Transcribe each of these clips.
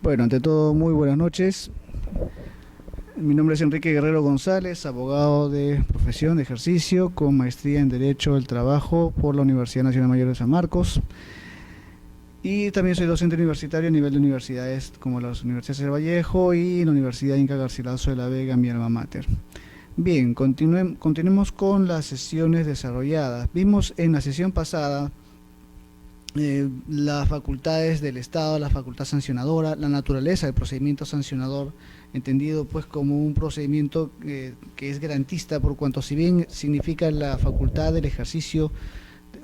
Bueno, ante todo, muy buenas noches. Mi nombre es Enrique Guerrero González, abogado de profesión, de ejercicio, con maestría en Derecho del Trabajo por la Universidad Nacional Mayor de San Marcos. Y también soy docente universitario a nivel de universidades como las Universidades del Vallejo y la Universidad Inca Garcilaso de la Vega, mi alma mater. Bien, continuemos con las sesiones desarrolladas. Vimos en la sesión pasada las facultades del Estado, la facultad sancionadora, la naturaleza del procedimiento sancionador, entendido pues como un procedimiento que es garantista, por cuanto si bien significa la facultad del ejercicio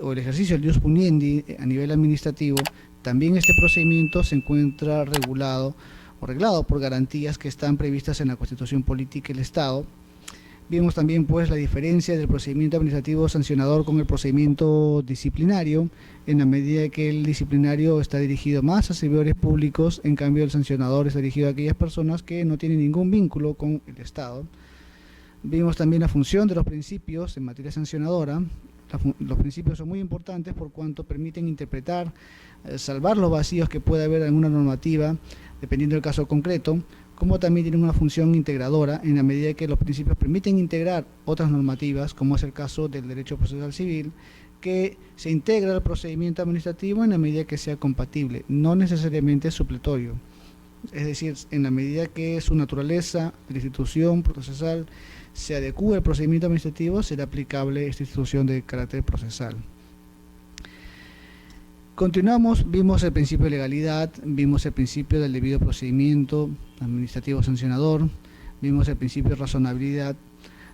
o el ejercicio del ius puniendi a nivel administrativo, también este procedimiento se encuentra regulado o reglado por garantías que están previstas en la Constitución Política del Estado. Vimos también pues la diferencia del procedimiento administrativo sancionador con el procedimiento disciplinario, en la medida que el disciplinario está dirigido más a servidores públicos, en cambio el sancionador está dirigido a aquellas personas que no tienen ningún vínculo con el Estado. Vimos también la función de los principios en materia sancionadora. Los principios son muy importantes por cuanto permiten interpretar, salvar los vacíos que puede haber en una normativa, dependiendo del caso concreto, como también tienen una función integradora en la medida que los principios permiten integrar otras normativas, como es el caso del derecho procesal civil, que se integra al procedimiento administrativo en la medida que sea compatible, no necesariamente supletorio. Es decir, en la medida que su naturaleza, la institución procesal, se adecúe al procedimiento administrativo, será aplicable esta institución de carácter procesal. Continuamos, vimos el principio de legalidad, vimos el principio del debido procedimiento administrativo sancionador, vimos el principio de razonabilidad.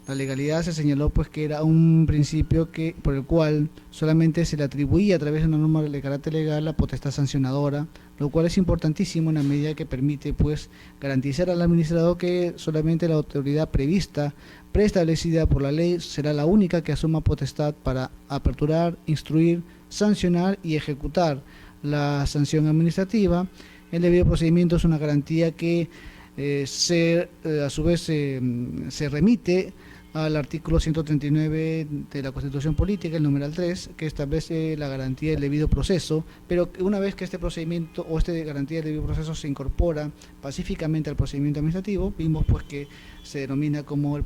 La legalidad se señaló pues que era un principio por el cual solamente se le atribuía a través de una norma de carácter legal la potestad sancionadora, lo cual es importantísimo en la medida que permite pues garantizar al administrador que solamente la autoridad preestablecida por la ley será la única que asuma potestad para aperturar, instruir, sancionar y ejecutar la sanción administrativa. El debido procedimiento es una garantía que a su vez se remite al artículo 139 de la Constitución Política, el numeral 3, que establece la garantía del debido proceso, pero una vez que este procedimiento o esta garantía del debido proceso se incorpora pacíficamente al procedimiento administrativo, vimos pues que se denomina como el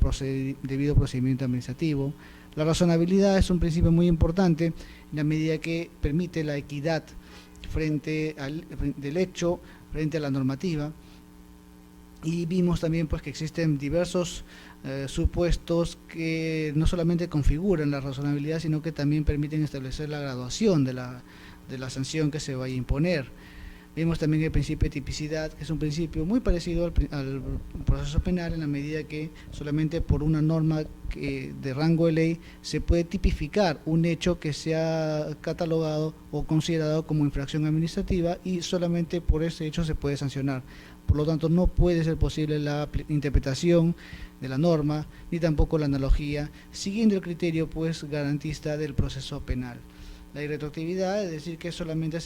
debido procedimiento administrativo. La razonabilidad es un principio muy importante en la medida que permite la equidad del hecho frente a la normativa. Y vimos también pues que existen diversos supuestos que no solamente configuran la razonabilidad, sino que también permiten establecer la graduación de la sanción que se vaya a imponer. Vimos también el principio de tipicidad, que es un principio muy parecido al proceso penal, en la medida que solamente por una norma de rango de ley se puede tipificar un hecho que sea catalogado o considerado como infracción administrativa, y solamente por ese hecho se puede sancionar. Por lo tanto, no puede ser posible la interpretación de la norma, ni tampoco la analogía, siguiendo el criterio pues garantista del proceso penal. La irretroactividad, es decir, que solamente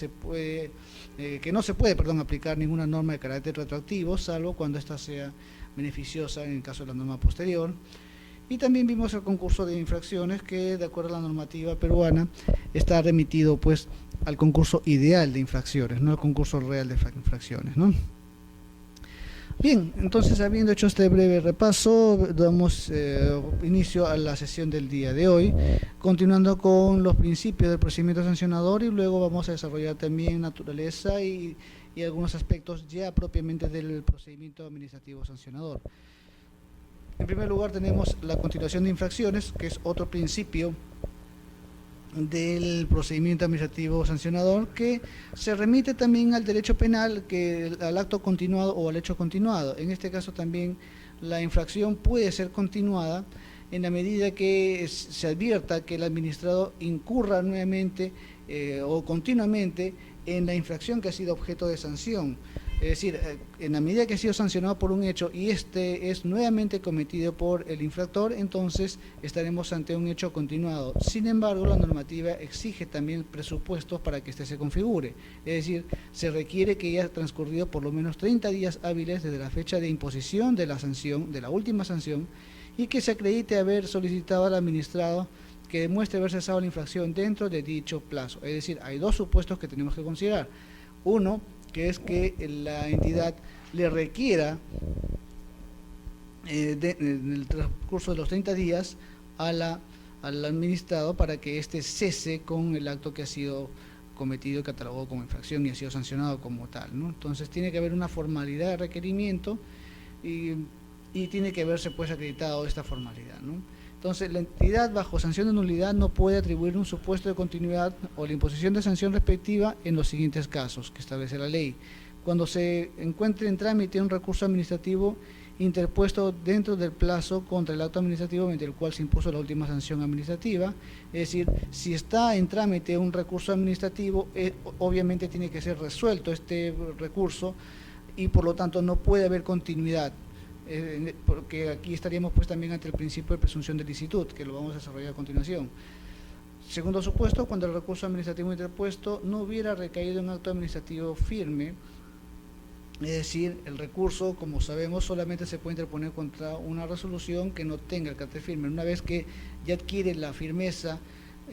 que no se puede aplicar ninguna norma de carácter retroactivo, salvo cuando ésta sea beneficiosa en el caso de la norma posterior. Y también vimos el concurso de infracciones, que de acuerdo a la normativa peruana está remitido pues al concurso ideal de infracciones, no al concurso real de infracciones, ¿no? Bien, entonces, habiendo hecho este breve repaso, damos inicio a la sesión del día de hoy, continuando con los principios del procedimiento sancionador, y luego vamos a desarrollar también naturaleza y algunos aspectos ya propiamente del procedimiento administrativo sancionador. En primer lugar tenemos la continuación de infracciones, que es otro principio del procedimiento administrativo sancionador, que se remite también al derecho penal, al acto continuado o al hecho continuado. En este caso también la infracción puede ser continuada en la medida que se advierta que el administrado incurra nuevamente o continuamente en la infracción que ha sido objeto de sanción. Es decir, en la medida que ha sido sancionado por un hecho y este es nuevamente cometido por el infractor, entonces estaremos ante un hecho continuado. Sin embargo, la normativa exige también presupuestos para que este se configure. Es decir, se requiere que haya transcurrido por lo menos 30 días hábiles desde la fecha de imposición de la sanción, de la última sanción, y que se acredite haber solicitado al administrado que demuestre haber cesado la infracción dentro de dicho plazo. Es decir, hay dos supuestos que tenemos que considerar. Uno, que es que la entidad le requiera en el transcurso de los 30 días al administrado para que éste cese con el acto que ha sido cometido y catalogado como infracción y ha sido sancionado como tal, ¿no? Entonces tiene que haber una formalidad de requerimiento y tiene que haberse pues acreditado esta formalidad, ¿no? Entonces la entidad bajo sanción de nulidad no puede atribuir un supuesto de continuidad o la imposición de sanción respectiva en los siguientes casos que establece la ley: cuando se encuentre en trámite un recurso administrativo interpuesto dentro del plazo contra el acto administrativo mediante el cual se impuso la última sanción administrativa. Es decir, si está en trámite un recurso administrativo, obviamente tiene que ser resuelto este recurso y por lo tanto no puede haber continuidad, porque aquí estaríamos pues también ante el principio de presunción de licitud, que lo vamos a desarrollar a continuación. Segundo supuesto, cuando el recurso administrativo interpuesto no hubiera recaído en acto administrativo firme. Es decir, el recurso, como sabemos, solamente se puede interponer contra una resolución que no tenga el carácter firme. Una vez que ya adquiere la firmeza,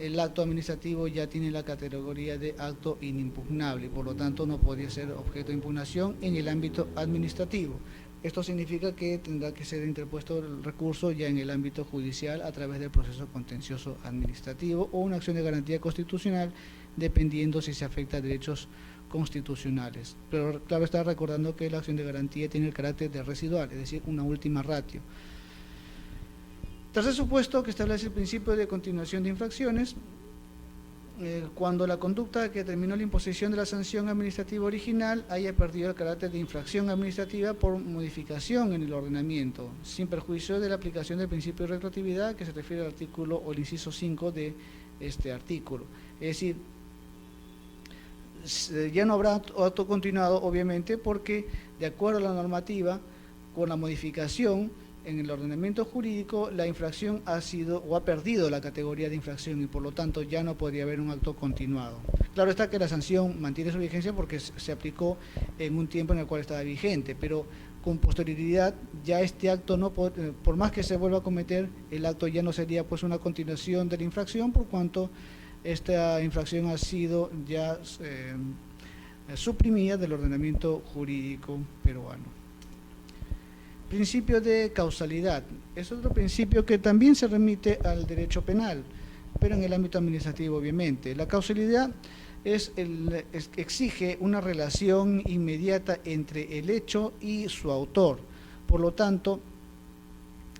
el acto administrativo ya tiene la categoría de acto inimpugnable y por lo tanto no podría ser objeto de impugnación en el ámbito administrativo. Esto significa que tendrá que ser interpuesto el recurso ya en el ámbito judicial a través del proceso contencioso administrativo o una acción de garantía constitucional, dependiendo si se afecta a derechos constitucionales. Pero claro, está recordando que la acción de garantía tiene el carácter de residual, es decir, una última ratio. Tercer supuesto, que establece el principio de continuación de infracciones, cuando la conducta que determinó la imposición de la sanción administrativa original haya perdido el carácter de infracción administrativa por modificación en el ordenamiento, sin perjuicio de la aplicación del principio de retroactividad que se refiere al artículo o el inciso 5 de este artículo. Es decir, ya no habrá acto continuado, obviamente, porque de acuerdo a la normativa, con la modificación en el ordenamiento jurídico, la infracción ha sido o ha perdido la categoría de infracción y por lo tanto ya no podría haber un acto continuado. Claro está que la sanción mantiene su vigencia porque se aplicó en un tiempo en el cual estaba vigente, pero con posterioridad ya este acto, no por más que se vuelva a cometer, el acto ya no sería pues una continuación de la infracción, por cuanto esta infracción ha sido ya suprimida del ordenamiento jurídico peruano. Principio de causalidad. Es otro principio que también se remite al derecho penal, pero en el ámbito administrativo, obviamente. La causalidad exige una relación inmediata entre el hecho y su autor. Por lo tanto,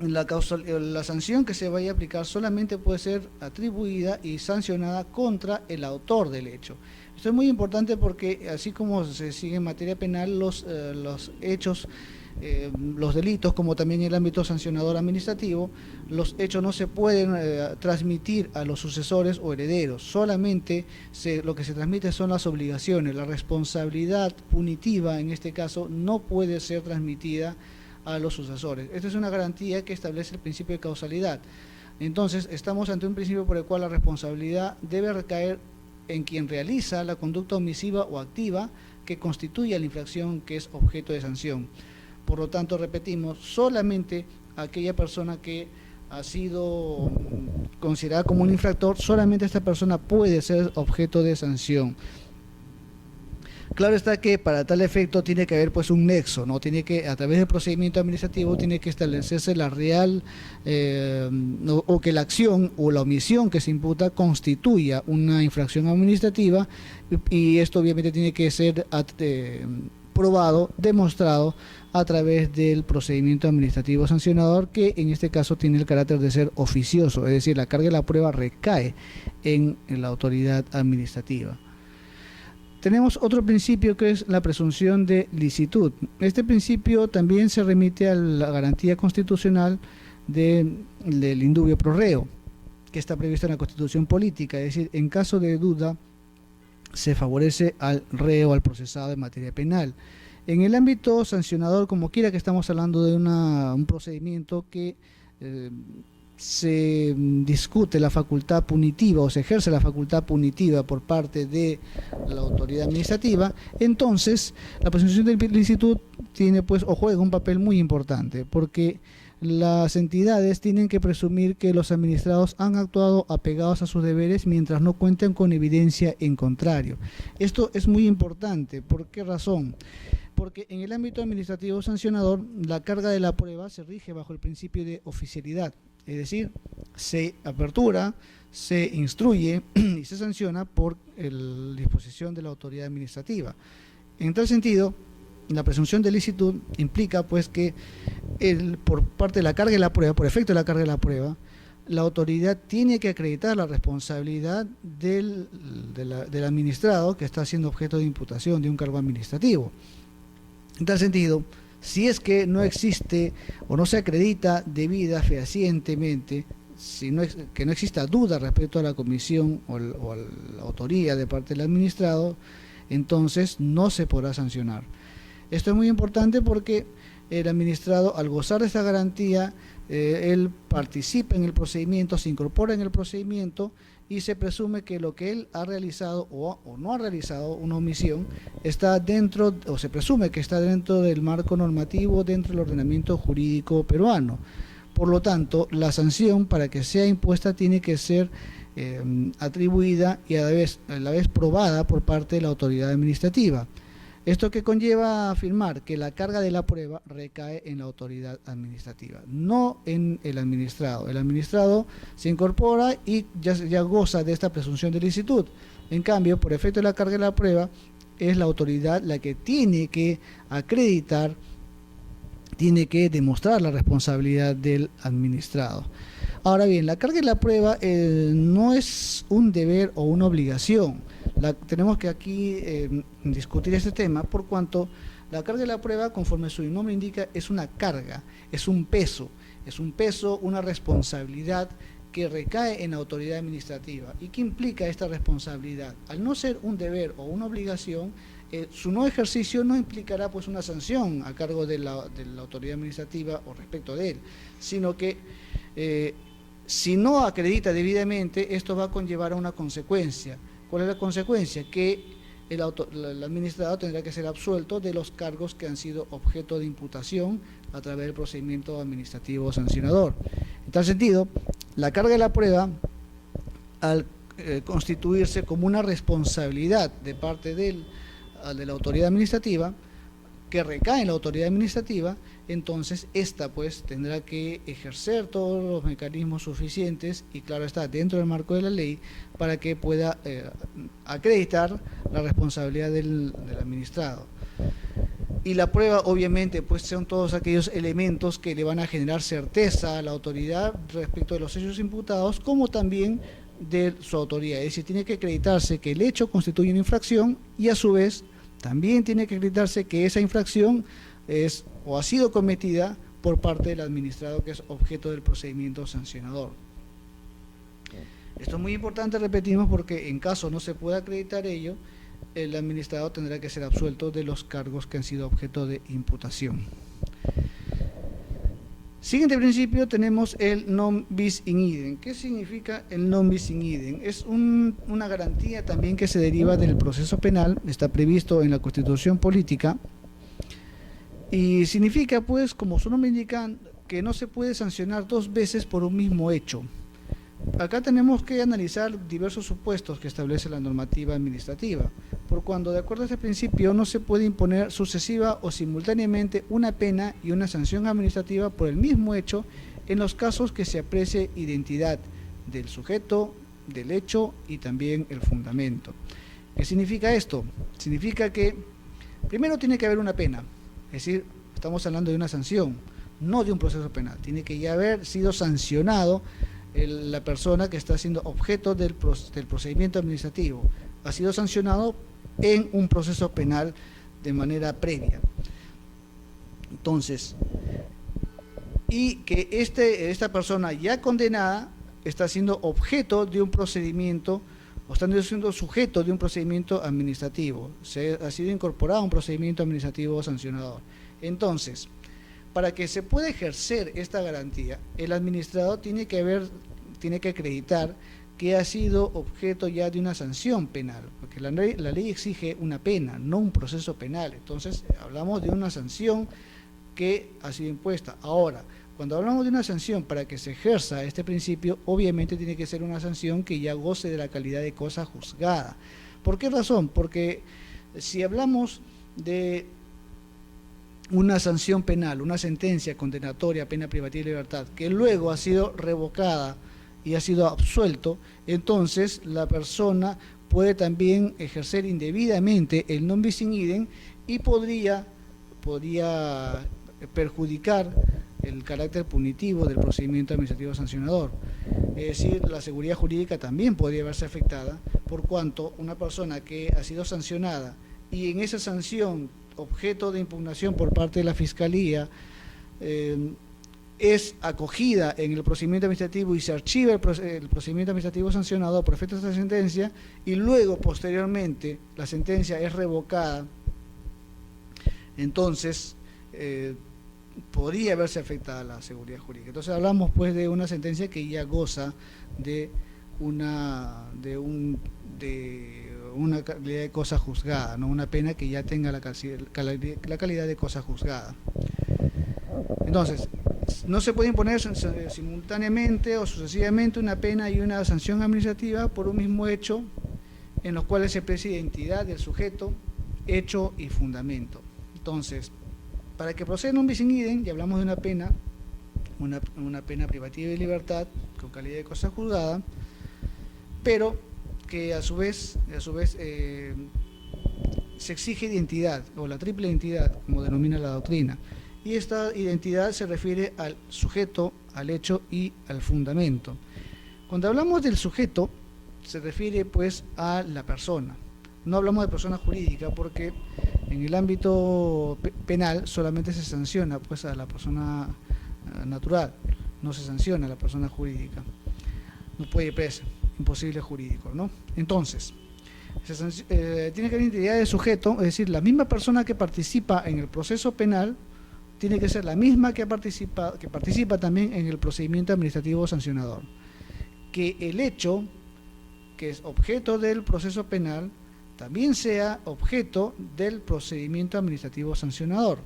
la sanción que se vaya a aplicar solamente puede ser atribuida y sancionada contra el autor del hecho. Esto es muy importante porque así como se sigue en materia penal, los hechos, los delitos, como también en el ámbito sancionador administrativo, los hechos no se pueden transmitir a los sucesores o herederos, solamente lo que se transmite son las obligaciones. La responsabilidad punitiva en este caso no puede ser transmitida a los sucesores. Esta es una garantía que establece el principio de causalidad. Entonces, estamos ante un principio por el cual la responsabilidad debe recaer en quien realiza la conducta omisiva o activa que constituye la infracción que es objeto de sanción. Por lo tanto, repetimos, solamente aquella persona que ha sido considerada como un infractor, solamente esta persona puede ser objeto de sanción. Claro está que para tal efecto tiene que haber pues un nexo, ¿no? Tiene que, a través del procedimiento administrativo, tiene que establecerse la real o que la acción o la omisión que se imputa constituya una infracción administrativa y esto obviamente tiene que ser probado, demostrado a través del procedimiento administrativo sancionador, que en este caso tiene el carácter de ser oficioso, es decir, la carga de la prueba recae en la autoridad administrativa. Tenemos otro principio que es la presunción de licitud. Este principio también se remite a la garantía constitucional del indubio pro reo, que está previsto en la Constitución política, es decir, en caso de duda se favorece al reo, al procesado en materia penal. En el ámbito sancionador, como quiera que estamos hablando de un procedimiento que se discute la facultad punitiva o se ejerce la facultad punitiva por parte de la autoridad administrativa, entonces la presunción de licitud tiene pues o juega un papel muy importante, porque las entidades tienen que presumir que los administrados han actuado apegados a sus deberes mientras no cuenten con evidencia en contrario. Esto es muy importante. ¿Por qué razón? Porque en el ámbito administrativo sancionador, la carga de la prueba se rige bajo el principio de oficialidad, es decir, se apertura, se instruye y se sanciona por disposición de la autoridad administrativa. En tal sentido, la presunción de licitud implica pues que por parte de la carga de la prueba, por efecto de la carga de la prueba, la autoridad tiene que acreditar la responsabilidad del administrado que está siendo objeto de imputación de un cargo administrativo. En tal sentido, si es que no existe o no se acredita debida fehacientemente, que no exista duda respecto a la comisión o a la autoría de parte del administrado, entonces no se podrá sancionar. Esto es muy importante porque el administrado, al gozar de esta garantía, él participa en el procedimiento, se incorpora en el procedimiento y se presume que lo que él ha realizado o no ha realizado, una omisión, está dentro, o se presume que está dentro del marco normativo, dentro del ordenamiento jurídico peruano. Por lo tanto, la sanción para que sea impuesta tiene que ser atribuida y a la vez probada por parte de la autoridad administrativa. Esto que conlleva afirmar que la carga de la prueba recae en la autoridad administrativa, no en el administrado. El administrado se incorpora y ya goza de esta presunción de licitud. En cambio, por efecto de la carga de la prueba, es la autoridad la que tiene que acreditar, tiene que demostrar la responsabilidad del administrado. Ahora bien, la carga de la prueba no es un deber o una obligación. Tenemos que aquí discutir este tema por cuanto la carga de la prueba, conforme su nombre indica, es una carga, es un peso, una responsabilidad que recae en la autoridad administrativa. ¿Y qué implica esta responsabilidad? Al no ser un deber o una obligación, su no ejercicio no implicará pues una sanción a cargo de la autoridad administrativa o respecto de él, sino que si no acredita debidamente, esto va a conllevar a una consecuencia. ¿Cuál es la consecuencia? Que el administrado tendrá que ser absuelto de los cargos que han sido objeto de imputación a través del procedimiento administrativo sancionador. En tal sentido, la carga de la prueba, al constituirse como una responsabilidad de parte de la autoridad administrativa, que recae en la autoridad administrativa, entonces esta pues tendrá que ejercer todos los mecanismos suficientes y claro está, dentro del marco de la ley, para que pueda acreditar la responsabilidad del administrado. Y la prueba obviamente pues son todos aquellos elementos que le van a generar certeza a la autoridad respecto de los hechos imputados, como también de su autoría. Es decir, tiene que acreditarse que el hecho constituye una infracción y a su vez también tiene que acreditarse que esa infracción es o ha sido cometida por parte del administrado que es objeto del procedimiento sancionador. Esto es muy importante, repetimos, porque en caso no se pueda acreditar ello, el administrado tendrá que ser absuelto de los cargos que han sido objeto de imputación. Siguiente principio tenemos el non bis in idem. ¿Qué significa el non bis in idem? Es una garantía también que se deriva del proceso penal, está previsto en la Constitución Política y significa pues, como su nombre indica, que no se puede sancionar dos veces por un mismo hecho. Acá tenemos que analizar diversos supuestos que establece la normativa administrativa, por cuando de acuerdo a este principio no se puede imponer sucesiva o simultáneamente una pena y una sanción administrativa por el mismo hecho en los casos que se aprecie identidad del sujeto, del hecho y también el fundamento. ¿Qué significa esto? Significa que primero tiene que haber una pena, es decir, estamos hablando de una sanción, no de un proceso penal, tiene que ya haber sido sancionado la persona que está siendo objeto del procedimiento administrativo, ha sido sancionado en un proceso penal de manera previa. Entonces, y que esta persona ya condenada está siendo objeto de un procedimiento o está siendo sujeto de un procedimiento administrativo, ha sido incorporado a un procedimiento administrativo sancionador. Entonces, para que se pueda ejercer esta garantía, el administrador tiene que acreditar que ha sido objeto ya de una sanción penal, porque la ley exige una pena, no un proceso penal. Entonces, hablamos de una sanción que ha sido impuesta. Ahora, Cuando hablamos de una sanción para que se ejerza este principio, obviamente tiene que ser una sanción que ya goce de la calidad de cosa juzgada. ¿Por qué razón? Porque si hablamos de una sanción penal, una sentencia condenatoria, pena privativa de libertad, que luego ha sido revocada y ha sido absuelto, entonces la persona puede también ejercer indebidamente el non bis in idem y podría perjudicar el carácter punitivo del procedimiento administrativo sancionador. Es decir, la seguridad jurídica también podría verse afectada, por cuanto una persona que ha sido sancionada y en esa sanción objeto de impugnación por parte de la Fiscalía es acogida en el procedimiento administrativo y se archiva el procedimiento administrativo sancionado por efectos de esta sentencia, y luego posteriormente la sentencia es revocada, entonces podría verse afectada la seguridad jurídica. Entonces hablamos pues de una sentencia que ya goza de una calidad de cosa juzgada, ¿no? Una pena que ya tenga la calidad de cosa juzgada. Entonces, no se puede imponer simultáneamente o sucesivamente una pena y una sanción administrativa por un mismo hecho en los cuales se aprecia identidad del sujeto, hecho y fundamento. Entonces, para que proceda non bis in idem, y hablamos de una pena privativa de libertad con calidad de cosa juzgada, pero que a su vez se exige identidad, o la triple identidad, como denomina la doctrina, y esta identidad se refiere al sujeto, al hecho y al fundamento. Cuando hablamos del sujeto, se refiere pues a la persona. No hablamos de persona jurídica porque en el ámbito penal solamente se sanciona pues a la persona natural, no se sanciona a la persona jurídica. No puede ir presa, imposible jurídico, ¿no? Entonces, tiene que haber identidad de sujeto, es decir, la misma persona que participa en el proceso penal tiene que ser la misma que participa también en el procedimiento administrativo sancionador. Que el hecho que es objeto del proceso penal también sea objeto del procedimiento administrativo sancionador.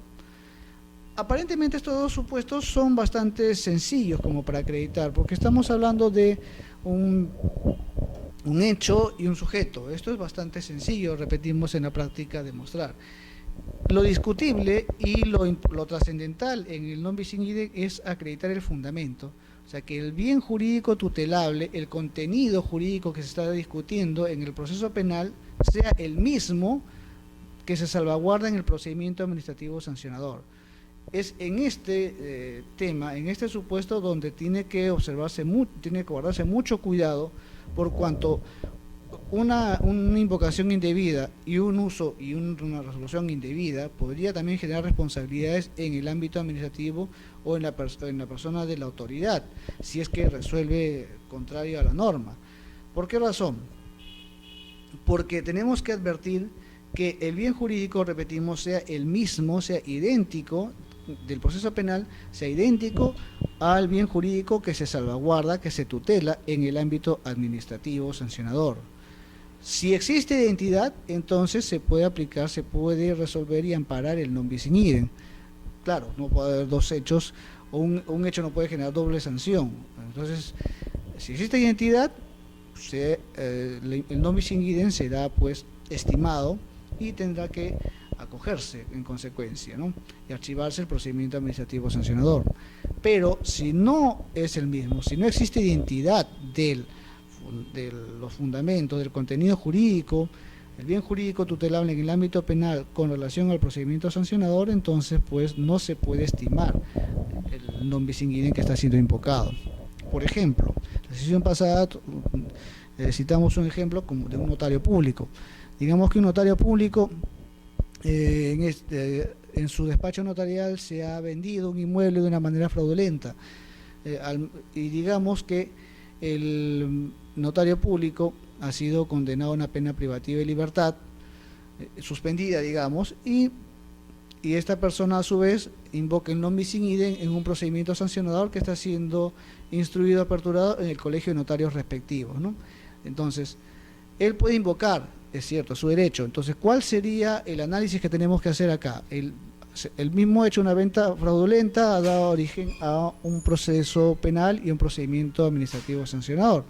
Aparentemente estos dos supuestos son bastante sencillos como para acreditar, porque estamos hablando de un hecho y un sujeto. Esto es bastante sencillo, repetimos, en la práctica demostrar. Lo discutible y lo trascendental en el non bis in idem es acreditar el fundamento. O sea, que el bien jurídico tutelable, el contenido jurídico que se está discutiendo en el proceso penal, sea el mismo que se salvaguarda en el procedimiento administrativo sancionador. Es en este tema, en este supuesto, donde tiene que guardarse mucho cuidado, por cuanto una invocación indebida y un uso y una resolución indebida podría también generar responsabilidades en el ámbito administrativo o en la persona de la autoridad, si es que resuelve contrario a la norma. ¿Por qué razón? Porque tenemos que advertir que el bien jurídico, repetimos, sea el mismo, sea idéntico del proceso penal, sea idéntico al bien jurídico que se salvaguarda, que se tutela en el ámbito administrativo sancionador. Si existe identidad, entonces se puede aplicar, se puede resolver y amparar el non bis in idem. Claro, no puede haber dos hechos, o un hecho no puede generar doble sanción. Entonces, si existe identidad, el non bis in idem será pues estimado y tendrá que acogerse en consecuencia, ¿no? Y archivarse el procedimiento administrativo sancionador. Pero si no es el mismo, si no existe identidad de los fundamentos, del contenido jurídico, el bien jurídico tutelable en el ámbito penal con relación al procedimiento sancionador, entonces pues no se puede estimar el non bis in idem que está siendo invocado. Por ejemplo, la sesión pasada citamos un ejemplo como de un notario público. Digamos que un notario público en su despacho notarial se ha vendido un inmueble de una manera fraudulenta, y digamos que el notario público ha sido condenado a una pena privativa de libertad, suspendida, digamos, y esta persona a su vez invoca el non bis in idem en un procedimiento sancionador que está siendo instruido, aperturado en el colegio de notarios respectivos, ¿no? Entonces, él puede invocar, es cierto, su derecho. Entonces, ¿cuál sería el análisis que tenemos que hacer acá? el mismo hecho, una venta fraudulenta, ha dado origen a un proceso penal y un procedimiento administrativo sancionador.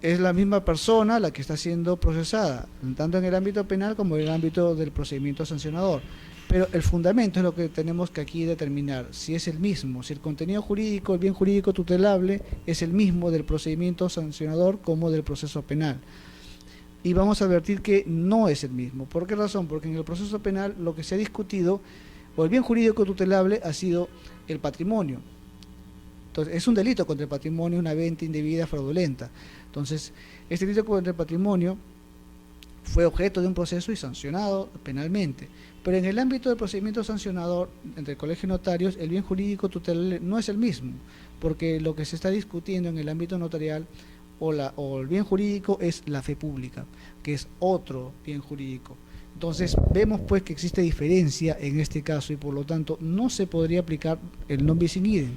Es la misma persona la que está siendo procesada, tanto en el ámbito penal como en el ámbito del procedimiento sancionador. Pero el fundamento es lo que tenemos que aquí determinar, si es el mismo, si el contenido jurídico, el bien jurídico tutelable es el mismo del procedimiento sancionador como del proceso penal. Y vamos a advertir que no es el mismo. ¿Por qué razón? Porque en el proceso penal lo que se ha discutido, o el bien jurídico tutelable, ha sido el patrimonio. Entonces, es un delito contra el patrimonio, una venta indebida fraudulenta. Entonces, este delito contra el patrimonio fue objeto de un proceso y sancionado penalmente. Pero en el ámbito del procedimiento sancionador entre el colegio de notarios, el bien jurídico tutelable no es el mismo, porque lo que se está discutiendo en el ámbito notarial o el bien jurídico es la fe pública, que es otro bien jurídico. Entonces vemos pues que existe diferencia en este caso y por lo tanto no se podría aplicar el non bis in idem.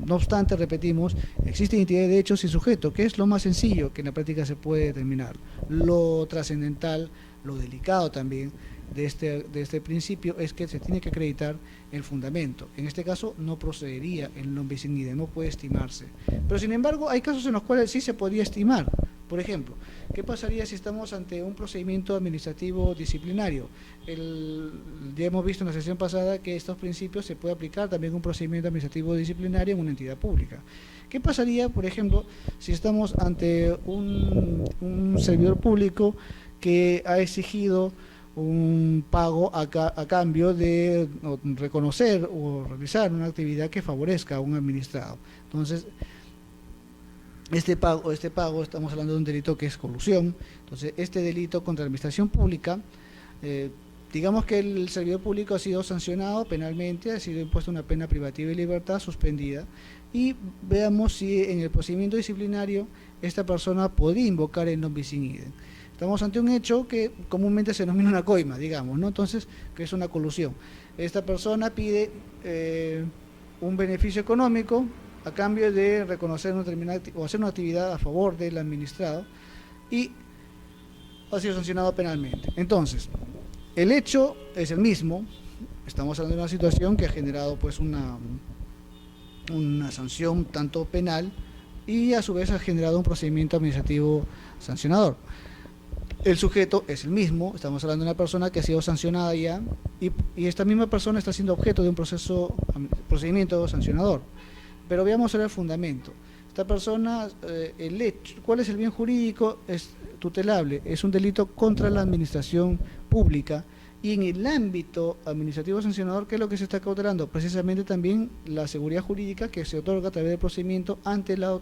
No obstante, repetimos, existe identidad de derechos y sujeto, que es lo más sencillo que en la práctica se puede determinar. Lo trascendental, lo delicado también de este principio es que se tiene que acreditar el fundamento. En este caso no procedería el non bis in idem, no puede estimarse. Pero sin embargo hay casos en los cuales sí se podría estimar. Por ejemplo, ¿qué pasaría si estamos ante un procedimiento administrativo disciplinario? Ya hemos visto en la sesión pasada que estos principios se puede aplicar también un procedimiento administrativo disciplinario en una entidad pública. ¿Qué pasaría, por ejemplo, si estamos ante un servidor público que ha exigido un pago a cambio de reconocer o realizar una actividad que favorezca a un administrado? Entonces, este pago, estamos hablando de un delito que es colusión. Entonces, este delito contra la administración pública, digamos que el servidor público ha sido sancionado penalmente, ha sido impuesta una pena privativa de libertad suspendida, y veamos si en el procedimiento disciplinario esta persona podría invocar el non bis in idem. Estamos ante un hecho que comúnmente se denomina una coima, digamos, ¿no? Entonces, que es una colusión. Esta persona pide un beneficio económico a cambio de reconocer una determinada o hacer una actividad a favor del administrado y ha sido sancionado penalmente. Entonces, el hecho es el mismo, estamos hablando de una situación que ha generado pues una sanción tanto penal y a su vez ha generado un procedimiento administrativo sancionador. El sujeto es el mismo, estamos hablando de una persona que ha sido sancionada ya y esta misma persona está siendo objeto de un procedimiento sancionador. Pero veamos ahora el fundamento. Esta persona, el hecho, ¿cuál es el bien jurídico? Es tutelable, es un delito contra la administración pública y en el ámbito administrativo sancionador, ¿qué es lo que se está cautelando? Precisamente también la seguridad jurídica que se otorga a través del procedimiento ante la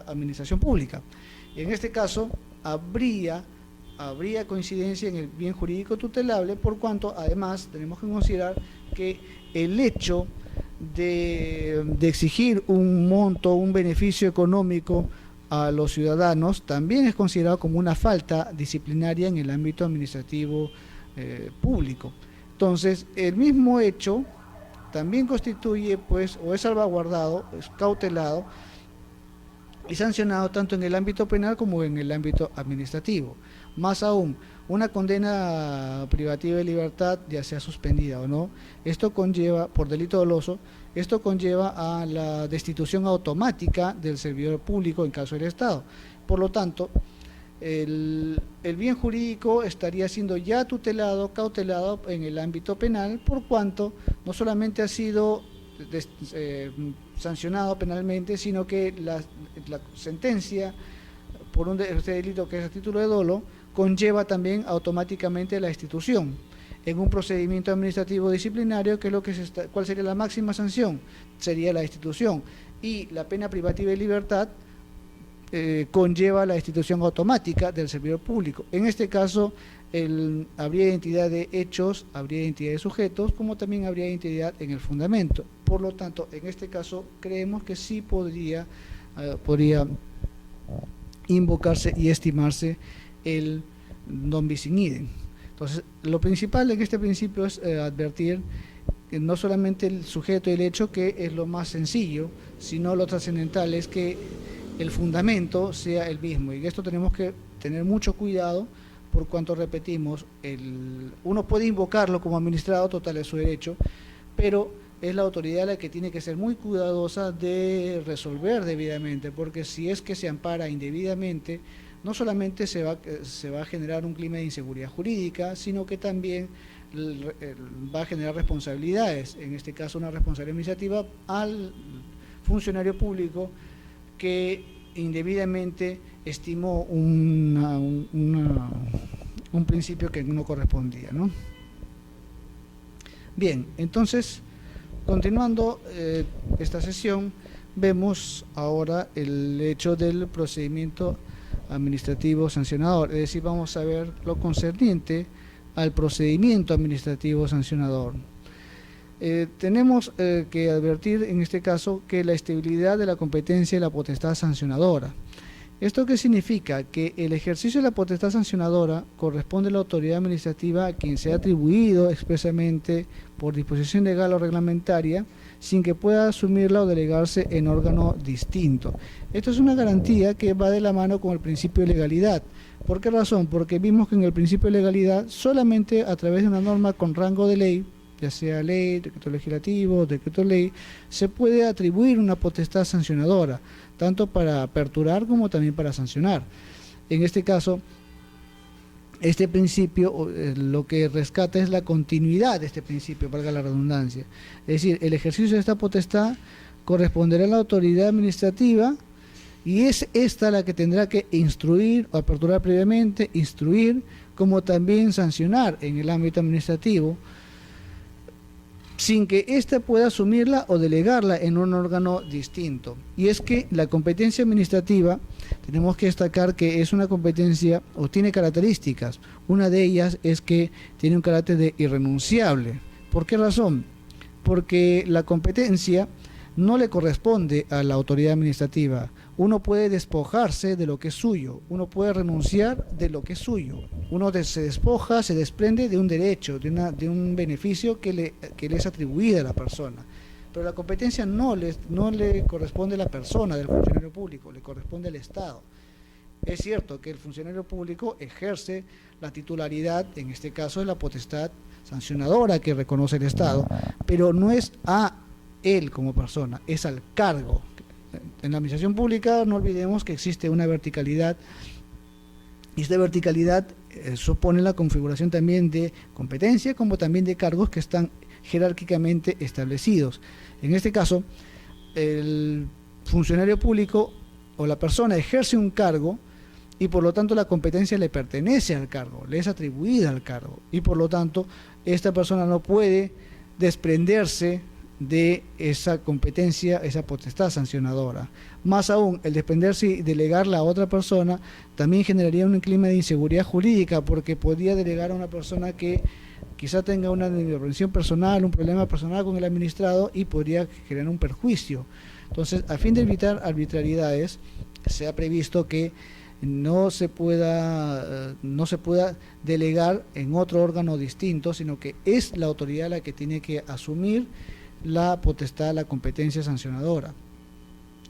administración pública. En este caso, habría coincidencia en el bien jurídico tutelable, por cuanto además tenemos que considerar que el hecho de exigir un monto, un beneficio económico a los ciudadanos también es considerado como una falta disciplinaria en el ámbito administrativo público. Entonces, el mismo hecho también constituye, pues, o es salvaguardado, es cautelado y sancionado tanto en el ámbito penal como en el ámbito administrativo. Más aún, una condena privativa de libertad, ya sea suspendida o no, esto conlleva, por delito doloso, esto conlleva a la destitución automática del servidor público en caso del Estado. Por lo tanto, el bien jurídico estaría siendo ya tutelado, cautelado en el ámbito penal, por cuanto no solamente ha sido sancionado penalmente, sino que la sentencia por este delito que es a título de dolo conlleva también automáticamente la destitución en un procedimiento administrativo disciplinario, que es lo que ¿cuál sería la máxima sanción? Sería la destitución, y la pena privativa de libertad conlleva la destitución automática del servidor público. En este caso habría identidad de hechos, habría identidad de sujetos, como también habría identidad en el fundamento. Por lo tanto, en este caso creemos que sí podría invocarse y estimarse el non bis in idem. Entonces, lo principal en este principio es advertir que no solamente el sujeto y el hecho, que es lo más sencillo, sino lo trascendental es que el fundamento sea el mismo, y esto tenemos que tener mucho cuidado, por cuanto repetimos, uno puede invocarlo como administrado, total es su derecho, pero es la autoridad la que tiene que ser muy cuidadosa de resolver debidamente, porque si es que se ampara indebidamente, no solamente se va a generar un clima de inseguridad jurídica, sino que también va a generar responsabilidades, en este caso una responsabilidad administrativa al funcionario público que indebidamente estimó un principio que no correspondía, ¿no? Bien, entonces, continuando esta sesión, vemos ahora el hecho del procedimiento administrativo sancionador, es decir, vamos a ver lo concerniente al procedimiento administrativo sancionador. Tenemos que advertir en este caso que la estabilidad de la competencia y la potestad sancionadora. ¿Esto qué significa? Que el ejercicio de la potestad sancionadora corresponde a la autoridad administrativa a quien se ha atribuido expresamente por disposición legal o reglamentaria, sin que pueda asumirla o delegarse en órgano distinto. Esto es una garantía que va de la mano con el principio de legalidad. ¿Por qué razón? Porque vimos que en el principio de legalidad, solamente a través de una norma con rango de ley, ya sea ley, decreto legislativo, decreto ley, se puede atribuir una potestad sancionadora, tanto para aperturar como también para sancionar. En este caso, este principio lo que rescata es la continuidad de este principio, valga la redundancia. Es decir, el ejercicio de esta potestad corresponderá a la autoridad administrativa y es esta la que tendrá que instruir o aperturar previamente, instruir, como también sancionar en el ámbito administrativo, sin que ésta pueda asumirla o delegarla en un órgano distinto. Y es que la competencia administrativa, tenemos que destacar que es una competencia o tiene características. Una de ellas es que tiene un carácter de irrenunciable. ¿Por qué razón? Porque la competencia no le corresponde a la autoridad administrativa. Uno puede despojarse de lo que es suyo, uno puede renunciar de lo que es suyo. Uno se despoja, se desprende de un derecho, de un beneficio que le es atribuido a la persona. Pero la competencia no le corresponde a la persona del funcionario público, le corresponde al Estado. Es cierto que el funcionario público ejerce la titularidad, en este caso de la potestad sancionadora que reconoce el Estado, pero no es a él como persona, es al cargo. En la administración pública no olvidemos que existe una verticalidad y esta verticalidad supone la configuración también de competencia como también de cargos que están jerárquicamente establecidos. En este caso, el funcionario público o la persona ejerce un cargo y por lo tanto la competencia le pertenece al cargo, le es atribuida al cargo y por lo tanto esta persona no puede desprenderse de esa competencia, esa potestad sancionadora. Más aún, el desprenderse y delegarla a otra persona también generaría un clima de inseguridad jurídica, porque podría delegar a una persona que quizá tenga una intervención personal, un problema personal con el administrado y podría generar un perjuicio. Entonces, a fin de evitar arbitrariedades, se ha previsto que no se pueda delegar en otro órgano distinto, sino que es la autoridad la que tiene que asumir la potestad, la competencia sancionadora.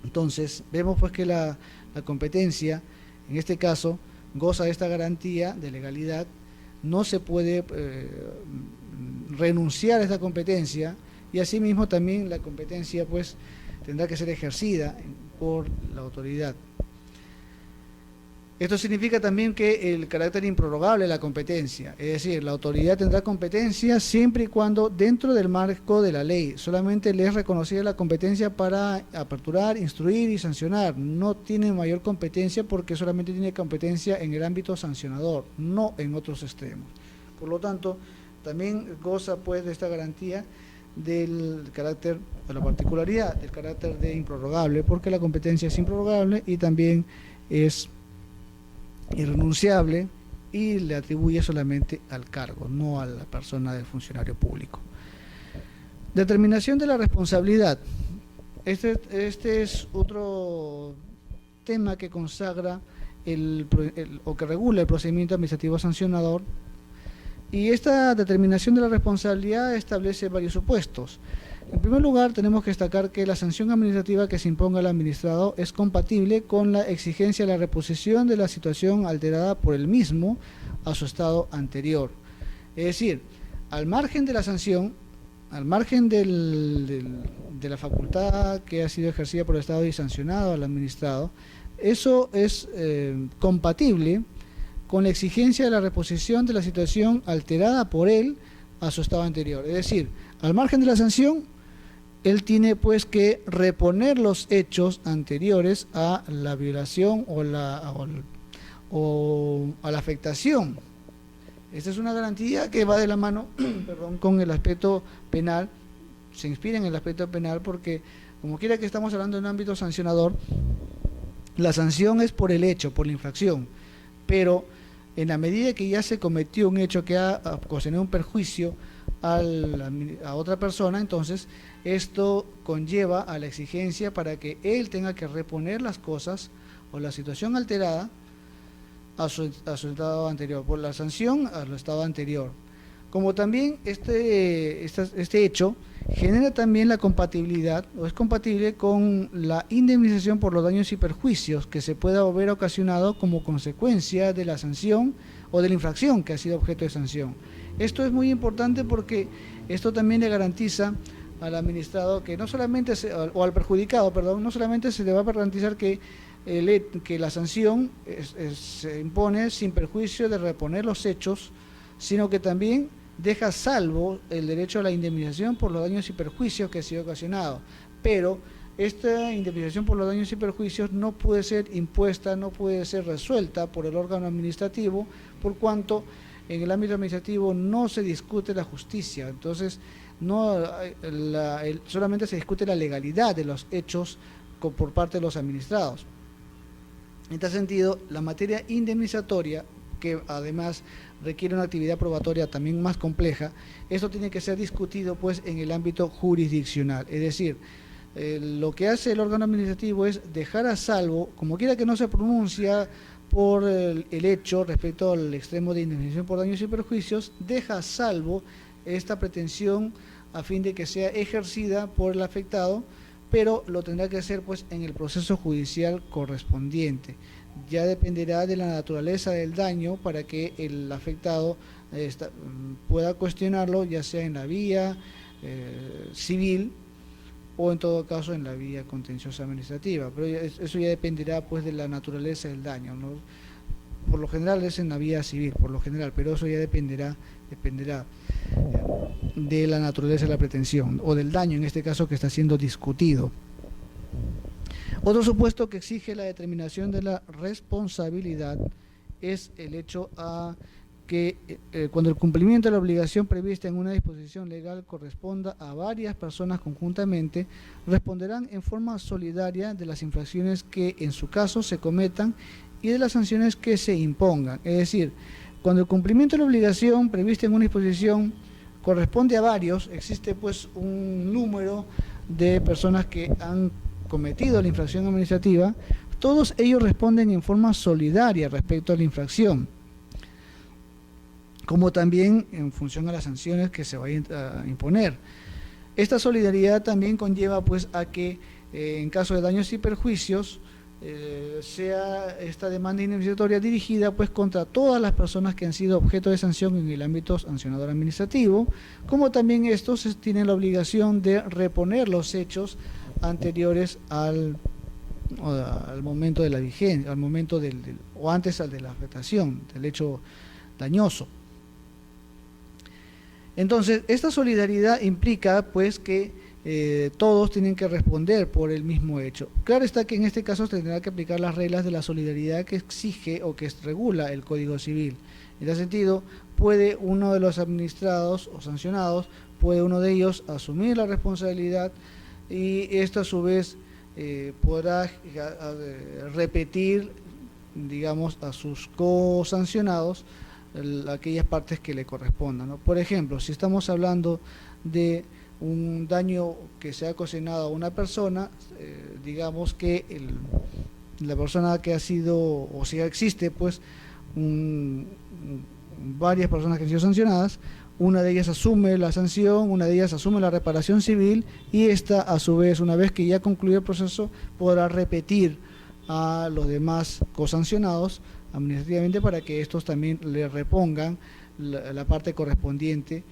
Entonces, vemos pues que la competencia, en este caso, goza de esta garantía de legalidad, no se puede renunciar a esta competencia y asimismo también la competencia pues tendrá que ser ejercida por la autoridad. Esto significa también que el carácter improrrogable de la competencia, es decir, la autoridad tendrá competencia siempre y cuando dentro del marco de la ley, solamente le es reconocida la competencia para aperturar, instruir y sancionar, no tiene mayor competencia porque solamente tiene competencia en el ámbito sancionador, no en otros extremos. Por lo tanto, también goza pues de esta garantía del carácter, de la particularidad, del carácter de improrrogable, porque la competencia es improrrogable y también es irrenunciable y le atribuye solamente al cargo, no a la persona del funcionario público. Determinación de la responsabilidad. Este es otro tema que consagra o que regula el procedimiento administrativo sancionador, y esta determinación de la responsabilidad establece varios supuestos. En primer lugar, tenemos que destacar que la sanción administrativa que se imponga al administrado es compatible con la exigencia de la reposición de la situación alterada por el mismo a su estado anterior. Es decir, al margen de la sanción, al margen de la facultad que ha sido ejercida por el Estado y sancionado al administrado, eso es compatible con la exigencia de la reposición de la situación alterada por él a su estado anterior. Es decir, al margen de la sanción, él tiene pues que reponer los hechos anteriores a la violación o a la afectación. Esta es una garantía que va de la mano perdón, con el aspecto penal, se inspira en el aspecto penal porque, como quiera que estamos hablando de un ámbito sancionador, la sanción es por el hecho, por la infracción, pero en la medida que ya se cometió un hecho que ha ocasionado un perjuicio a otra persona, entonces esto conlleva a la exigencia para que él tenga que reponer las cosas o la situación alterada a su estado anterior, por la sanción al estado anterior. Como también este hecho genera también la compatibilidad o es compatible con la indemnización por los daños y perjuicios que se pueda haber ocasionado como consecuencia de la sanción o de la infracción que ha sido objeto de sanción. Esto es muy importante porque esto también le garantiza al administrado que no solamente o al perjudicado, perdón, no solamente se le va a garantizar que la sanción se impone sin perjuicio de reponer los hechos, sino que también deja salvo el derecho a la indemnización por los daños y perjuicios que ha sido ocasionado. Pero esta indemnización por los daños y perjuicios no puede ser impuesta, no puede ser resuelta por el órgano administrativo, por cuanto en el ámbito administrativo no se discute la justicia. Entonces, solamente se discute la legalidad de los hechos por parte de los administrados. En este sentido, la materia indemnizatoria, que además requiere una actividad probatoria también más compleja, esto tiene que ser discutido pues en el ámbito jurisdiccional. Es decir, lo que hace el órgano administrativo es dejar a salvo, como quiera que no se pronuncia por el hecho respecto al extremo de indemnización por daños y perjuicios, deja a salvo esta pretensión a fin de que sea ejercida por el afectado, pero lo tendrá que hacer pues en el proceso judicial correspondiente. Ya dependerá de la naturaleza del daño para que el afectado pueda cuestionarlo, ya sea en la vía civil o en todo caso en la vía contenciosa administrativa, pero eso ya dependerá pues de la naturaleza del daño, ¿no? Por lo general es en la vía civil, por lo general, pero eso ya dependerá de la naturaleza de la pretensión o del daño en este caso que está siendo discutido. Otro supuesto que exige la determinación de la responsabilidad es el hecho a que cuando el cumplimiento de la obligación prevista en una disposición legal corresponda a varias personas conjuntamente, responderán en forma solidaria de las infracciones que en su caso se cometan y de las sanciones que se impongan. Es decir, cuando el cumplimiento de la obligación prevista en una disposición corresponde a varios, existe pues un número de personas que han cometido la infracción administrativa, todos ellos responden en forma solidaria respecto a la infracción, como también en función a las sanciones que se vayan a imponer. Esta solidaridad también conlleva pues a que en caso de daños y perjuicios sea esta demanda indemnizatoria dirigida pues contra todas las personas que han sido objeto de sanción en el ámbito sancionador administrativo, como también estos tienen la obligación de reponer los hechos anteriores al momento de la vigencia, al momento o antes al de la afectación, del hecho dañoso. Entonces, esta solidaridad implica pues que todos tienen que responder por el mismo hecho. Claro está que en este caso se tendrá que aplicar las reglas de la solidaridad que exige o que regula el Código Civil. En ese sentido, puede uno de los administrados o sancionados, puede uno de ellos asumir la responsabilidad y esto a su vez podrá repetir, digamos, a sus co-sancionados aquellas partes que le correspondan, ¿no? Por ejemplo, si estamos hablando de un daño que se ha ocasionado a una persona, digamos que la persona que ha sido, o si existe pues varias personas que han sido sancionadas, una de ellas asume la sanción, una de ellas asume la reparación civil, y esta a su vez, una vez que ya concluye el proceso, podrá repetir a los demás cosancionados administrativamente para que estos también le repongan la parte correspondiente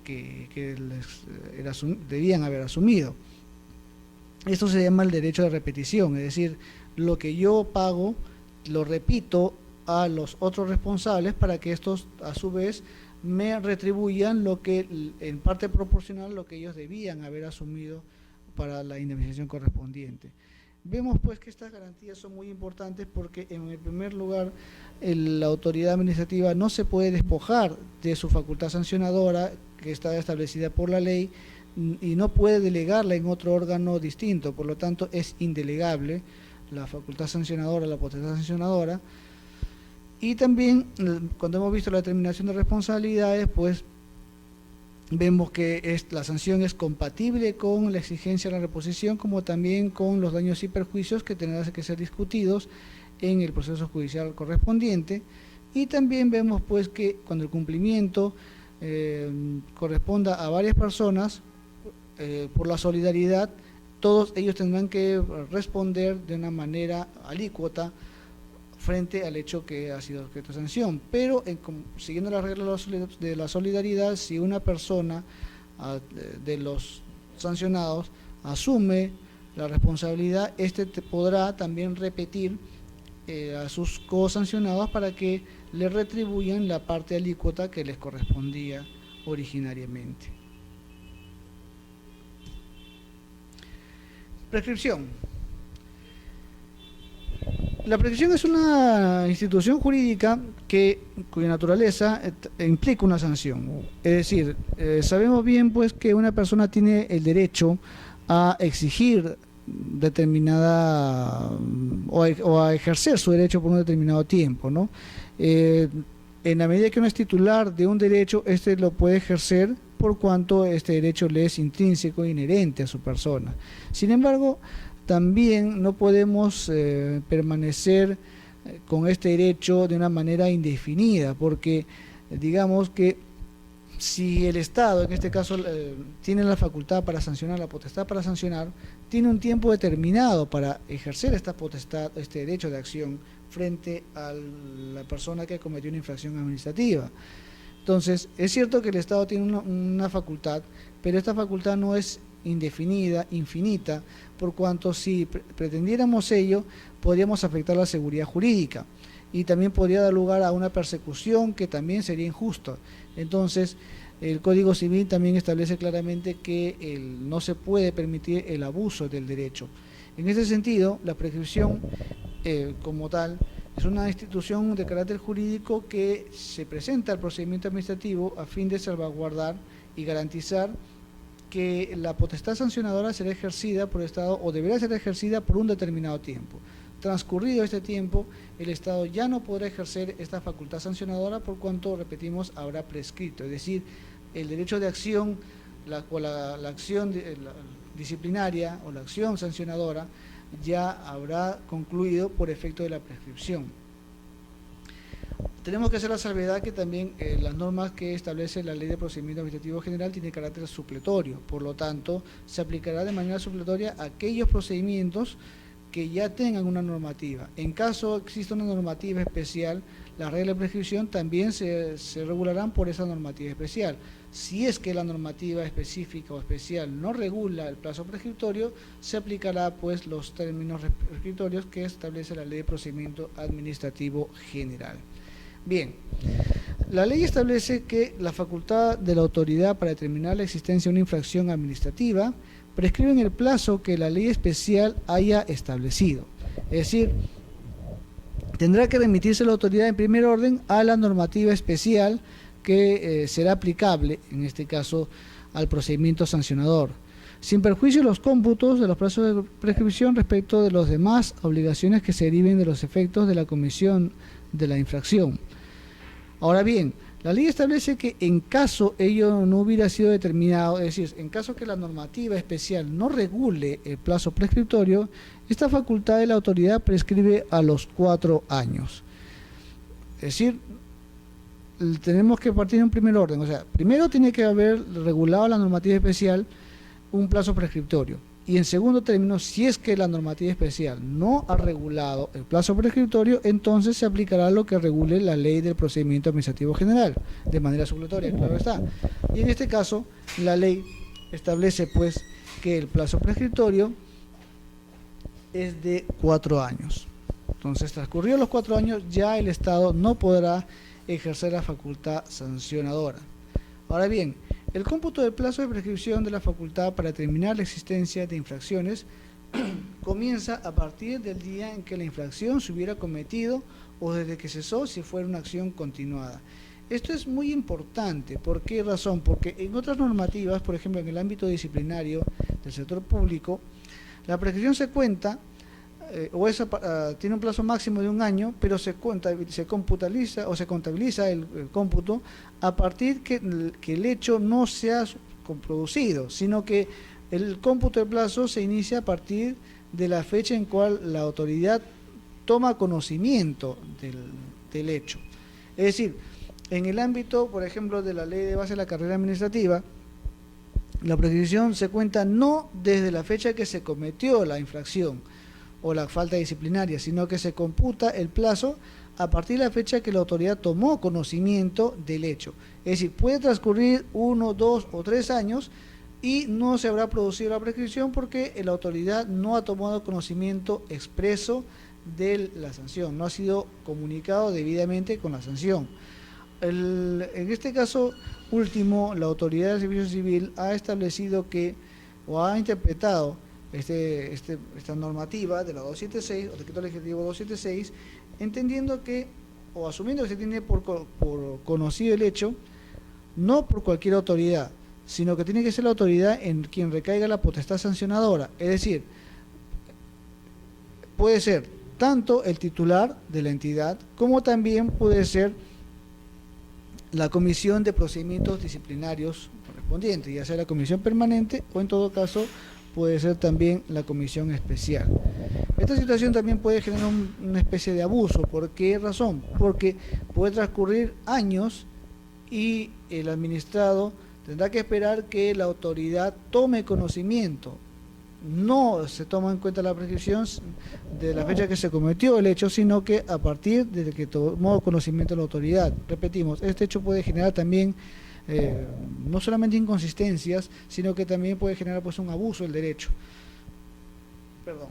que debían haber asumido. Esto se llama el derecho de repetición, es decir, lo que yo pago lo repito a los otros responsables para que estos a su vez me retribuyan lo que en parte proporcional lo que ellos debían haber asumido para la indemnización correspondiente. Vemos pues que estas garantías son muy importantes porque en el primer lugar la autoridad administrativa no se puede despojar de su facultad sancionadora que está establecida por la ley y no puede delegarla en otro órgano distinto, por lo tanto es indelegable la facultad sancionadora, la potestad sancionadora. Y también cuando hemos visto la determinación de responsabilidades, pues vemos que la sanción es compatible con la exigencia de la reposición, como también con los daños y perjuicios que tendrán que ser discutidos en el proceso judicial correspondiente. Y también vemos pues que cuando el cumplimiento corresponda a varias personas, por la solidaridad, todos ellos tendrán que responder de una manera alícuota frente al hecho que ha sido objeto de sanción, pero siguiendo las reglas de la solidaridad, si una persona de los sancionados asume la responsabilidad, podrá también repetir a sus cosancionados para que le retribuyan la parte alícuota que les correspondía originariamente. Prescripción. La prescripción es una institución jurídica cuya naturaleza implica una sanción. Es decir, sabemos bien pues que una persona tiene el derecho a exigir determinada o a ejercer su derecho por un determinado tiempo, ¿no? En la medida que uno es titular de un derecho, lo puede ejercer por cuanto este derecho le es intrínseco e inherente a su persona. Sin embargo, también no podemos permanecer con este derecho de una manera indefinida, porque digamos que si el Estado, en este caso, tiene la facultad para sancionar, la potestad para sancionar, tiene un tiempo determinado para ejercer esta potestad, este derecho de acción frente a la persona que cometió una infracción administrativa. Entonces, es cierto que el Estado tiene una facultad, pero esta facultad no es indefinida, infinita, por cuanto si pretendiéramos ello, podríamos afectar la seguridad jurídica y también podría dar lugar a una persecución que también sería injusta. Entonces, el Código Civil también establece claramente que no se puede permitir el abuso del derecho. En ese sentido, la prescripción como tal es una institución de carácter jurídico que se presenta al procedimiento administrativo a fin de salvaguardar y garantizar que la potestad sancionadora será ejercida por el Estado o deberá ser ejercida por un determinado tiempo. Transcurrido este tiempo, el Estado ya no podrá ejercer esta facultad sancionadora por cuanto, repetimos, habrá prescrito. Es decir, el derecho de acción, la acción disciplinaria o la acción sancionadora ya habrá concluido por efecto de la prescripción. Tenemos que hacer la salvedad que también las normas que establece la Ley de Procedimiento Administrativo General tienen carácter supletorio, por lo tanto, se aplicará de manera supletoria a aquellos procedimientos que ya tengan una normativa. En caso exista una normativa especial, las reglas de prescripción también se regularán por esa normativa especial. Si es que la normativa específica o especial no regula el plazo prescriptorio, se aplicará pues los términos prescriptorios que establece la Ley de Procedimiento Administrativo General. Bien, la ley establece que la facultad de la autoridad para determinar la existencia de una infracción administrativa prescribe en el plazo que la ley especial haya establecido. Es decir, tendrá que remitirse la autoridad en primer orden a la normativa especial que será aplicable, en este caso, al procedimiento sancionador, sin perjuicio de los cómputos de los plazos de prescripción respecto de las demás obligaciones que se deriven de los efectos de la comisión de la infracción. Ahora bien, la ley establece que en caso ello no hubiera sido determinado, es decir, en caso que la normativa especial no regule el plazo prescriptorio, esta facultad de la autoridad prescribe a los 4 años. Es decir, tenemos que partir en un primer orden. O sea, primero tiene que haber regulado la normativa especial un plazo prescriptorio. Y en segundo término, si es que la normativa especial no ha regulado el plazo prescriptorio, entonces se aplicará lo que regule la ley del procedimiento administrativo general, de manera supletoria, claro está. Y en este caso, la ley establece pues que el plazo prescriptorio es de 4 años. Entonces, transcurridos los 4 años, ya el Estado no podrá ejercer la facultad sancionadora. Ahora bien, el cómputo del plazo de prescripción de la facultad para determinar la existencia de infracciones comienza a partir del día en que la infracción se hubiera cometido o desde que cesó si fuera una acción continuada. Esto es muy importante. ¿Por qué razón? Porque en otras normativas, por ejemplo en el ámbito disciplinario del sector público, la prescripción se cuenta tiene un plazo máximo de 1 año, pero se computabiliza o se contabiliza el cómputo a partir que el hecho no sea producido, sino que el cómputo de plazo se inicia a partir de la fecha en cual la autoridad toma conocimiento del hecho. Es decir, en el ámbito, por ejemplo, de la ley de base de la carrera administrativa, la prescripción se cuenta no desde la fecha que se cometió la infracción o la falta disciplinaria, sino que se computa el plazo a partir de la fecha que la autoridad tomó conocimiento del hecho. Es decir, puede transcurrir 1, 2 o 3 años y no se habrá producido la prescripción porque la autoridad no ha tomado conocimiento expreso de la sanción, no ha sido comunicado debidamente con la sanción. En este caso último, la autoridad del servicio civil ha establecido que, o ha interpretado esta normativa de la 276, o decreto legislativo 276, entendiendo que, o asumiendo que se tiene por conocido el hecho, no por cualquier autoridad, sino que tiene que ser la autoridad en quien recaiga la potestad sancionadora. Es decir, puede ser tanto el titular de la entidad, como también puede ser la comisión de procedimientos disciplinarios correspondiente, ya sea la comisión permanente o en todo caso puede ser también la comisión especial. Esta situación también puede generar una especie de abuso. ¿Por qué razón? Porque puede transcurrir años y el administrado tendrá que esperar que la autoridad tome conocimiento. No se toma en cuenta la prescripción de la fecha que se cometió el hecho, sino que a partir de que tomó conocimiento la autoridad. Repetimos, este hecho puede generar también no solamente inconsistencias, sino que también puede generar pues un abuso del derecho. Perdón.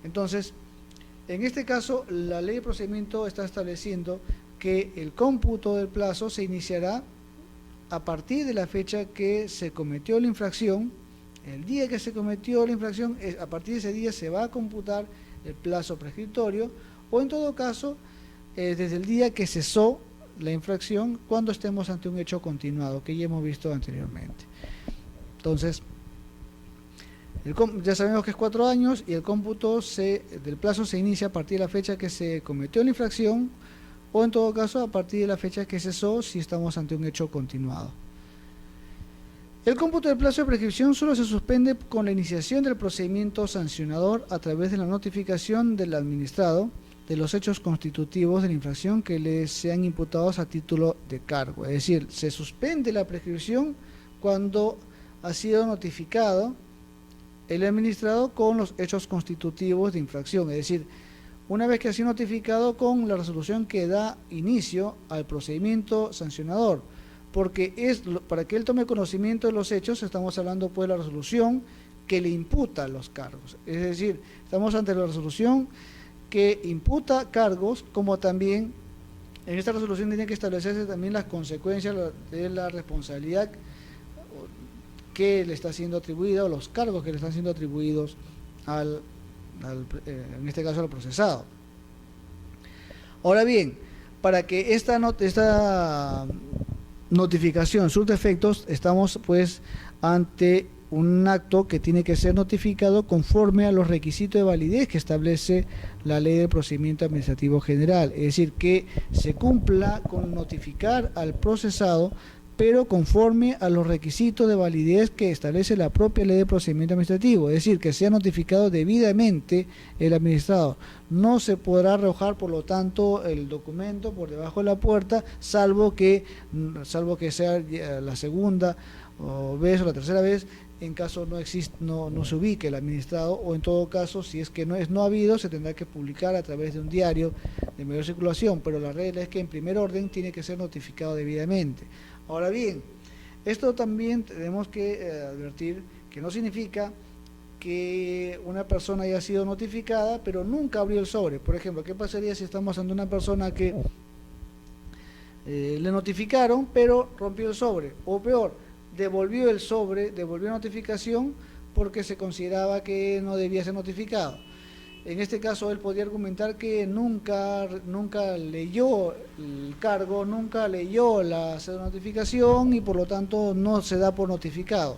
Entonces, en este caso, la ley de procedimiento está estableciendo que el cómputo del plazo se iniciará a partir de la fecha que se cometió la infracción. El día que se cometió la infracción, a partir de ese día se va a computar el plazo prescriptorio, o en todo caso, desde el día que cesó la infracción cuando estemos ante un hecho continuado, que ya hemos visto anteriormente. Entonces, ya sabemos que es 4 años y el cómputo del plazo se inicia a partir de la fecha que se cometió la infracción o en todo caso a partir de la fecha que cesó si estamos ante un hecho continuado. El cómputo del plazo de prescripción solo se suspende con la iniciación del procedimiento sancionador a través de la notificación del administrado de los hechos constitutivos de la infracción que les sean imputados a título de cargo. Es decir, se suspende la prescripción cuando ha sido notificado el administrado con los hechos constitutivos de infracción. Es decir, una vez que ha sido notificado con la resolución que da inicio al procedimiento sancionador, porque para que él tome conocimiento de los hechos, estamos hablando pues de la resolución que le imputa los cargos. Es decir, estamos ante la resolución que imputa cargos, como también en esta resolución tiene que establecerse también las consecuencias de la responsabilidad que le está siendo atribuida o los cargos que le están siendo atribuidos en este caso al procesado. Ahora bien, para que esta notificación surta efectos, estamos pues ante un acto que tiene que ser notificado conforme a los requisitos de validez que establece la Ley del Procedimiento Administrativo General, es decir, que se cumpla con notificar al procesado pero conforme a los requisitos de validez que establece la propia ley de procedimiento administrativo, es decir, que sea notificado debidamente el administrador. No se podrá arrojar, por lo tanto, el documento por debajo de la puerta, salvo que sea la segunda vez o la tercera vez, en caso no se ubique el administrado, o en todo caso, si es que no ha habido, se tendrá que publicar a través de un diario de mayor circulación, pero la regla es que en primer orden tiene que ser notificado debidamente. Ahora bien, esto también tenemos que advertir que no significa que una persona haya sido notificada, pero nunca abrió el sobre. Por ejemplo, ¿qué pasaría si estamos ante una persona que le notificaron, pero rompió el sobre? O peor, devolvió el sobre, devolvió notificación porque se consideraba que no debía ser notificado. En este caso, él podría argumentar que nunca leyó el cargo, nunca leyó la notificación y por lo tanto no se da por notificado.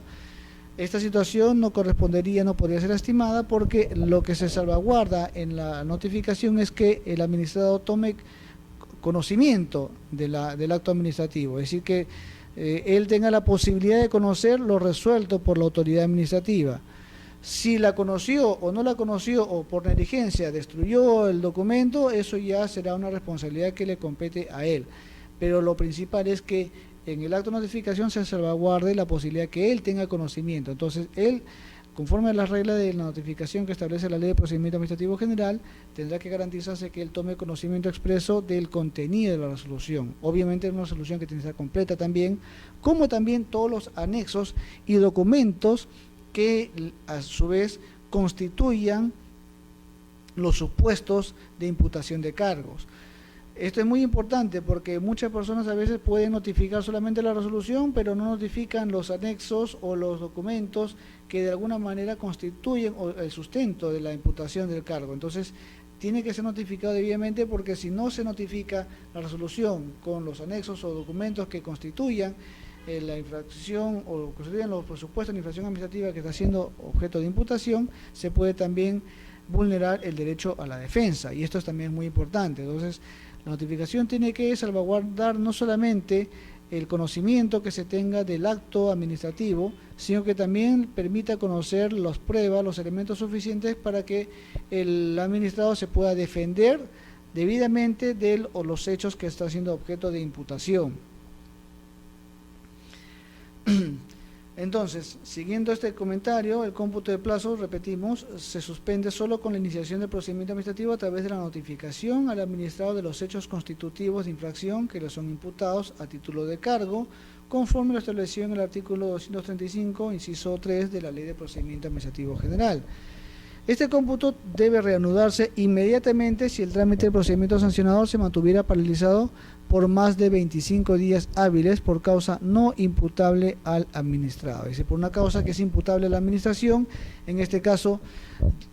Esta situación no podría ser estimada, porque lo que se salvaguarda en la notificación es que el administrador tome conocimiento del acto administrativo, es decir, que él tenga la posibilidad de conocer lo resuelto por la autoridad administrativa. Si la conoció o no la conoció, o por negligencia destruyó el documento, eso ya será una responsabilidad que le compete a él. Pero lo principal es que en el acto de notificación se salvaguarde la posibilidad que él tenga conocimiento. Entonces, él, conforme a las reglas de la notificación que establece la Ley de Procedimiento Administrativo General, tendrá que garantizarse que él tome conocimiento expreso del contenido de la resolución. Obviamente es una resolución que tiene que estar completa también, como también todos los anexos y documentos que a su vez constituyan los supuestos de imputación de cargos. Esto es muy importante porque muchas personas a veces pueden notificar solamente la resolución, pero no notifican los anexos o los documentos que de alguna manera constituyen el sustento de la imputación del cargo. Entonces, tiene que ser notificado debidamente, porque si no se notifica la resolución con los anexos o documentos que constituyan la infracción o constituyen los presupuestos de infracción administrativa que está siendo objeto de imputación, se puede también vulnerar el derecho a la defensa, y esto también es muy importante. Entonces, la notificación tiene que salvaguardar no solamente el conocimiento que se tenga del acto administrativo, sino que también permita conocer las pruebas, los elementos suficientes para que el administrado se pueda defender debidamente de los hechos que está siendo objeto de imputación. Entonces, siguiendo este comentario, el cómputo de plazos, repetimos, se suspende solo con la iniciación del procedimiento administrativo a través de la notificación al administrado de los hechos constitutivos de infracción que le son imputados a título de cargo, conforme lo establecido en el artículo 235, inciso 3 de la Ley de Procedimiento Administrativo General. Este cómputo debe reanudarse inmediatamente si el trámite del procedimiento sancionador se mantuviera paralizado por más de 25 días hábiles por causa no imputable al administrado. Es decir, por una causa que es imputable a la administración, en este caso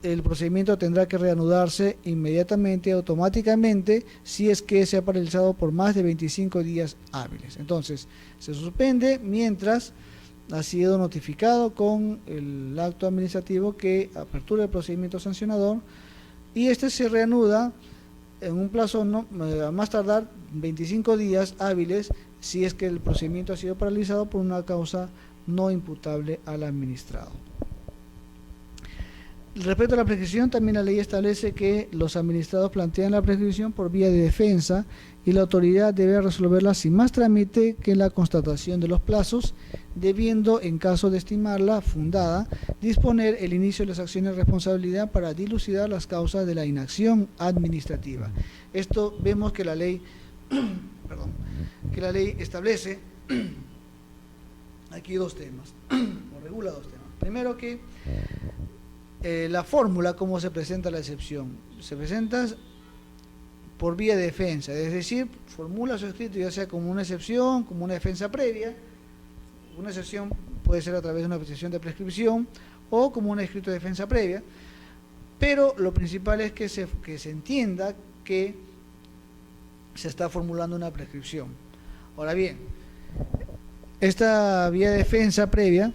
el procedimiento tendrá que reanudarse inmediatamente, automáticamente, si es que se ha paralizado por más de 25 días hábiles. Entonces, se suspende mientras ha sido notificado con el acto administrativo que apertura el procedimiento sancionador, y este se reanuda en un plazo a más tardar 25 días hábiles si es que el procedimiento ha sido paralizado por una causa no imputable al administrado. Respecto a la prescripción, también la ley establece que los administrados plantean la prescripción por vía de defensa y la autoridad debe resolverla sin más trámite que la constatación de los plazos, debiendo, en caso de estimarla fundada, disponer el inicio de las acciones de responsabilidad para dilucidar las causas de la inacción administrativa. Esto vemos que la ley, establece aquí dos temas, o regula dos temas. Primero, que la fórmula, cómo se presenta la excepción. Se presenta por vía de defensa, es decir, formula su escrito ya sea como una excepción, como una defensa previa. Una excepción puede ser a través de una excepción de prescripción o como un escrito de defensa previa, pero lo principal es que se entienda que se está formulando una prescripción. Ahora bien, esta vía de defensa previa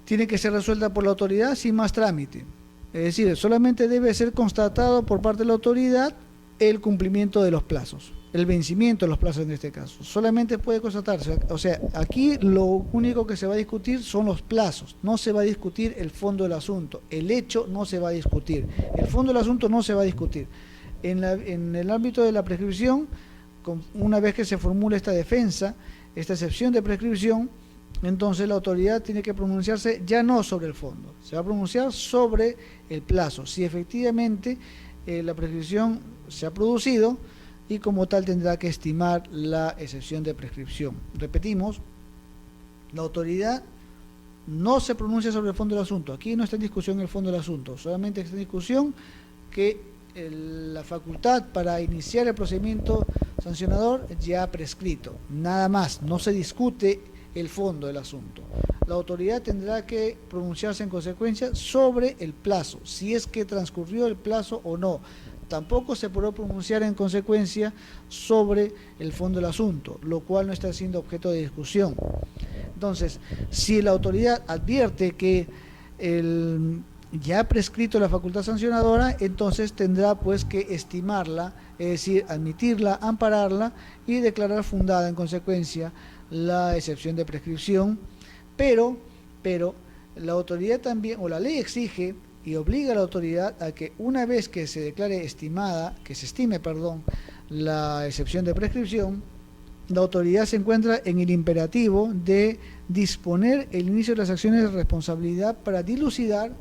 tiene que ser resuelta por la autoridad sin más trámite. Es decir, solamente debe ser constatado por parte de la autoridad el cumplimiento de los plazos. el vencimiento de los plazos en este caso. Solamente puede constatarse, o sea, aquí lo único que se va a discutir son los plazos, no se va a discutir el fondo del asunto, el hecho no se va a discutir, el fondo del asunto no se va a discutir. En el ámbito de la prescripción, una vez que se formula esta defensa, esta excepción de prescripción, entonces la autoridad tiene que pronunciarse ya no sobre el fondo, se va a pronunciar sobre el plazo, si efectivamente la prescripción se ha producido, y como tal tendrá que estimar la excepción de prescripción. Repetimos, la autoridad no se pronuncia sobre el fondo del asunto, aquí no está en discusión el fondo del asunto, solamente está en discusión que la facultad para iniciar el procedimiento sancionador ya ha prescrito, nada más, no se discute el fondo del asunto. La autoridad tendrá que pronunciarse en consecuencia sobre el plazo, si es que transcurrió el plazo o no. Tampoco se podrá pronunciar en consecuencia sobre el fondo del asunto, lo cual no está siendo objeto de discusión. Entonces, si la autoridad advierte que ya ha prescrito la facultad sancionadora, entonces tendrá pues que estimarla, es decir, admitirla, ampararla y declarar fundada en consecuencia la excepción de prescripción, pero la autoridad también, o la ley exige y obliga a la autoridad a que una vez que se declare estime la excepción de prescripción, la autoridad se encuentra en el imperativo de disponer el inicio de las acciones de responsabilidad para dilucidar,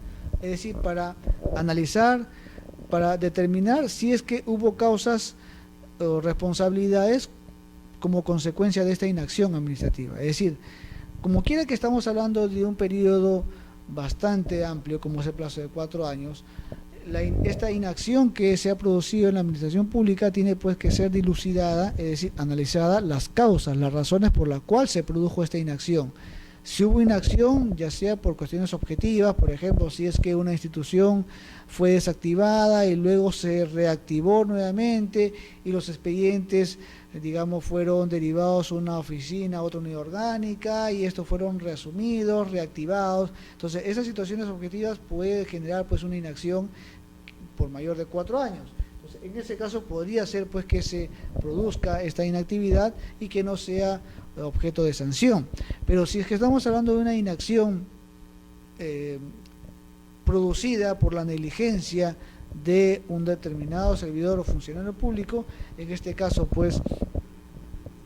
es decir, para analizar, para determinar si es que hubo causas o responsabilidades como consecuencia de esta inacción administrativa. Es decir, como quiera que estamos hablando de un periodo bastante amplio, como es el plazo de 4 años, esta inacción que se ha producido en la administración pública tiene pues que ser dilucidada, es decir, analizada las causas, las razones por las cuales se produjo esta inacción. Si hubo inacción, ya sea por cuestiones objetivas, por ejemplo, si es que una institución fue desactivada y luego se reactivó nuevamente y los expedientes, digamos, fueron derivados a una oficina, a otra unidad orgánica, y estos fueron reasumidos, reactivados. Entonces, esas situaciones objetivas pueden generar pues una inacción por mayor de 4 años. Entonces, en ese caso podría ser pues que se produzca esta inactividad y que no sea objeto de sanción. Pero si es que estamos hablando de una inacción producida por la negligencia de un determinado servidor o funcionario público, en este caso pues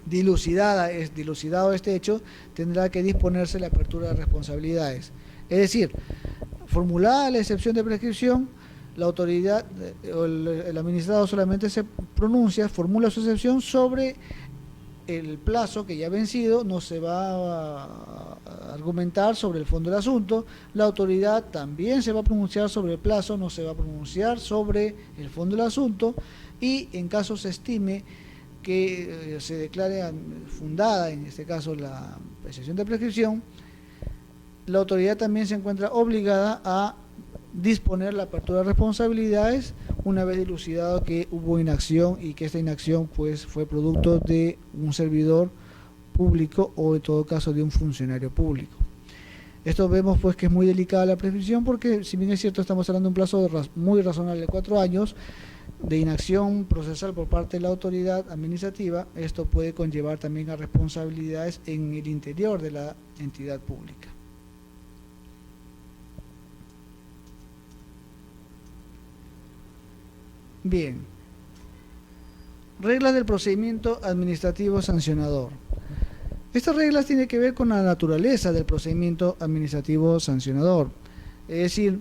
dilucidado este hecho, tendrá que disponerse la apertura de responsabilidades. Es decir, formulada la excepción de prescripción, la autoridad o el administrado solamente se pronuncia, formula su excepción sobre el plazo que ya ha vencido, no se va a argumentar sobre el fondo del asunto. La autoridad también se va a pronunciar sobre el plazo, no se va a pronunciar sobre el fondo del asunto, y en caso se estime que se declare fundada, en este caso, la excepción de prescripción, la autoridad también se encuentra obligada a disponer la apertura de responsabilidades una vez dilucidado que hubo inacción y que esta inacción pues fue producto de un servidor público o en todo caso de un funcionario público. Esto vemos pues que es muy delicada la prescripción, porque si bien es cierto estamos hablando de un plazo muy razonable de 4 años de inacción procesal por parte de la autoridad administrativa, esto puede conllevar también a responsabilidades en el interior de la entidad pública. Bien, reglas del procedimiento administrativo sancionador. Estas reglas tienen que ver con la naturaleza del procedimiento administrativo sancionador. Es decir,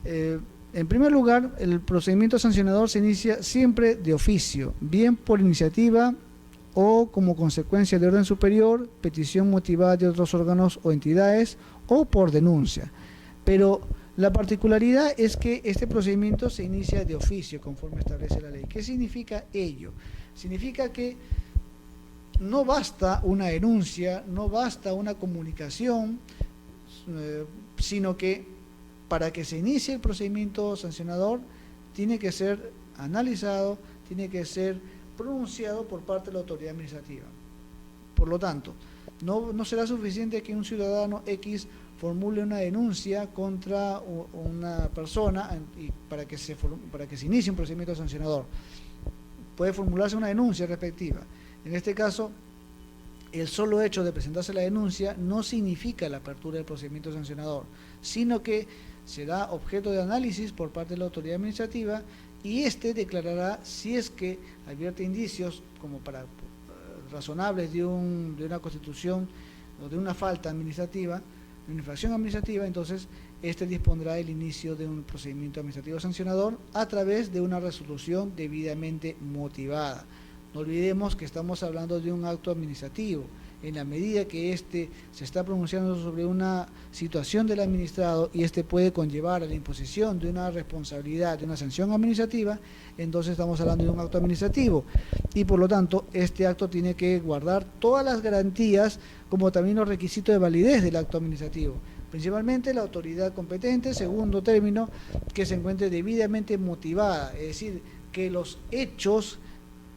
en primer lugar, el procedimiento sancionador se inicia siempre de oficio, bien por iniciativa o como consecuencia de orden superior, petición motivada de otros órganos o entidades, o por denuncia. Pero la particularidad es que este procedimiento se inicia de oficio, conforme establece la ley. ¿Qué significa ello? Significa que no basta una denuncia, no basta una comunicación, sino que para que se inicie el procedimiento sancionador tiene que ser analizado, tiene que ser pronunciado por parte de la autoridad administrativa. Por lo tanto, no será suficiente que un ciudadano X formule una denuncia contra una persona para que se inicie un procedimiento sancionador. puede formularse una denuncia respectiva. En este caso, el solo hecho de presentarse la denuncia no significa la apertura del procedimiento sancionador, sino que será objeto de análisis por parte de la autoridad administrativa y éste declarará si es que advierte indicios como para razonables de una constitución o de una falta administrativa, de una infracción administrativa. Entonces este dispondrá el inicio de un procedimiento administrativo sancionador a través de una resolución debidamente motivada. No olvidemos que estamos hablando de un acto administrativo. En la medida que éste se está pronunciando sobre una situación del administrado y éste puede conllevar a la imposición de una responsabilidad, de una sanción administrativa, entonces estamos hablando de un acto administrativo y por lo tanto este acto tiene que guardar todas las garantías como también los requisitos de validez del acto administrativo, principalmente la autoridad competente, segundo término, que se encuentre debidamente motivada, es decir, que los hechos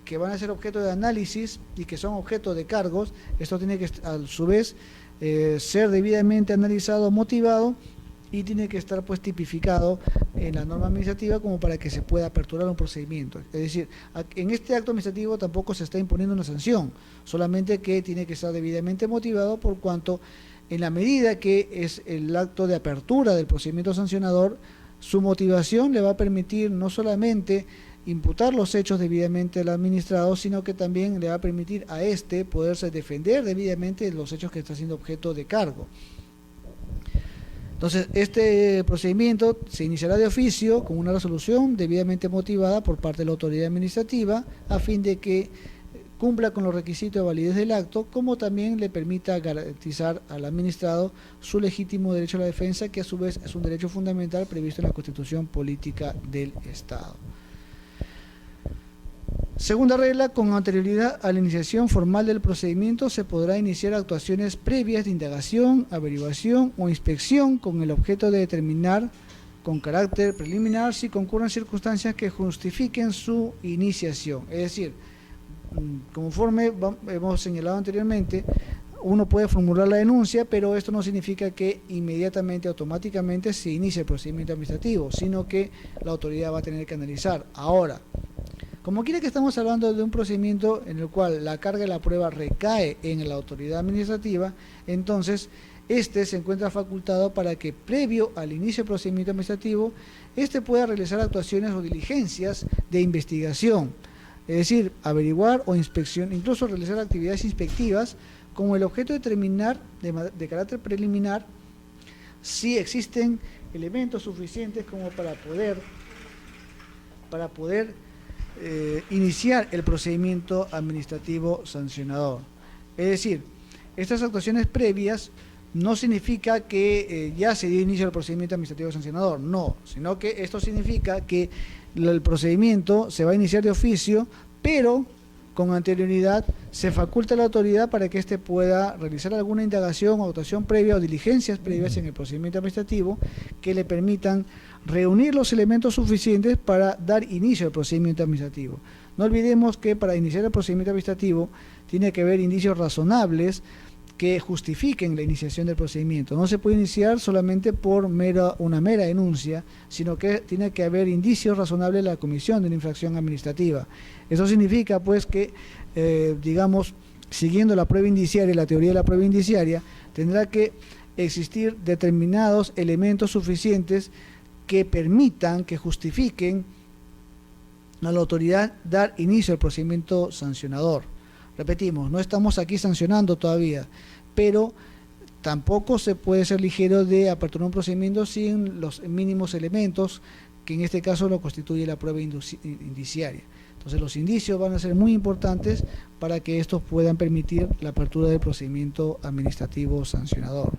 que van a ser objeto de análisis y que son objeto de cargos, esto tiene que a su vez ser debidamente analizado, motivado y tiene que estar pues tipificado en la norma administrativa como para que se pueda aperturar un procedimiento. Es decir, en este acto administrativo tampoco se está imponiendo una sanción, solamente que tiene que estar debidamente motivado por cuanto en la medida que es el acto de apertura del procedimiento sancionador, su motivación le va a permitir no solamente imputar los hechos debidamente al administrado, sino que también le va a permitir a éste poderse defender debidamente de los hechos que está siendo objeto de cargo. Entonces, este procedimiento se iniciará de oficio con una resolución debidamente motivada por parte de la autoridad administrativa a fin de que cumpla con los requisitos de validez del acto, como también le permita garantizar al administrado su legítimo derecho a la defensa, que a su vez es un derecho fundamental previsto en la Constitución Política del Estado. Segunda regla, con anterioridad a la iniciación formal del procedimiento se podrá iniciar actuaciones previas de indagación, averiguación o inspección con el objeto de determinar con carácter preliminar si concurren circunstancias que justifiquen su iniciación. Es decir, conforme hemos señalado anteriormente, uno puede formular la denuncia, pero esto no significa que inmediatamente, automáticamente se inicie el procedimiento administrativo, sino que la autoridad va a tener que analizar. Ahora, como quiera que estamos hablando de un procedimiento en el cual la carga de la prueba recae en la autoridad administrativa, entonces este se encuentra facultado para que previo al inicio del procedimiento administrativo, este pueda realizar actuaciones o diligencias de investigación, es decir, averiguar o inspección, incluso realizar actividades inspectivas con el objeto de determinar de carácter preliminar si existen elementos suficientes como para poder iniciar el procedimiento administrativo sancionador. Es decir, estas actuaciones previas no significa que ya se dio inicio al procedimiento administrativo sancionador, no, sino que esto significa que el procedimiento se va a iniciar de oficio, pero con anterioridad se faculta a la autoridad para que éste pueda realizar alguna indagación o actuación previa o diligencias previas en el procedimiento administrativo que le permitan reunir los elementos suficientes para dar inicio al procedimiento administrativo. No olvidemos que para iniciar el procedimiento administrativo tiene que haber indicios razonables que justifiquen la iniciación del procedimiento. No se puede iniciar solamente por una mera denuncia, sino que tiene que haber indicios razonables de la comisión de una infracción administrativa. Eso significa pues que, digamos, siguiendo la prueba indiciaria, la teoría de la prueba indiciaria, tendrá que existir determinados elementos suficientes que permitan, que justifiquen a la autoridad dar inicio al procedimiento sancionador. Repetimos, no estamos aquí sancionando todavía, pero tampoco se puede ser ligero de aperturar un procedimiento sin los mínimos elementos, que en este caso lo constituye la prueba indiciaria. Entonces los indicios van a ser muy importantes para que estos puedan permitir la apertura del procedimiento administrativo sancionador.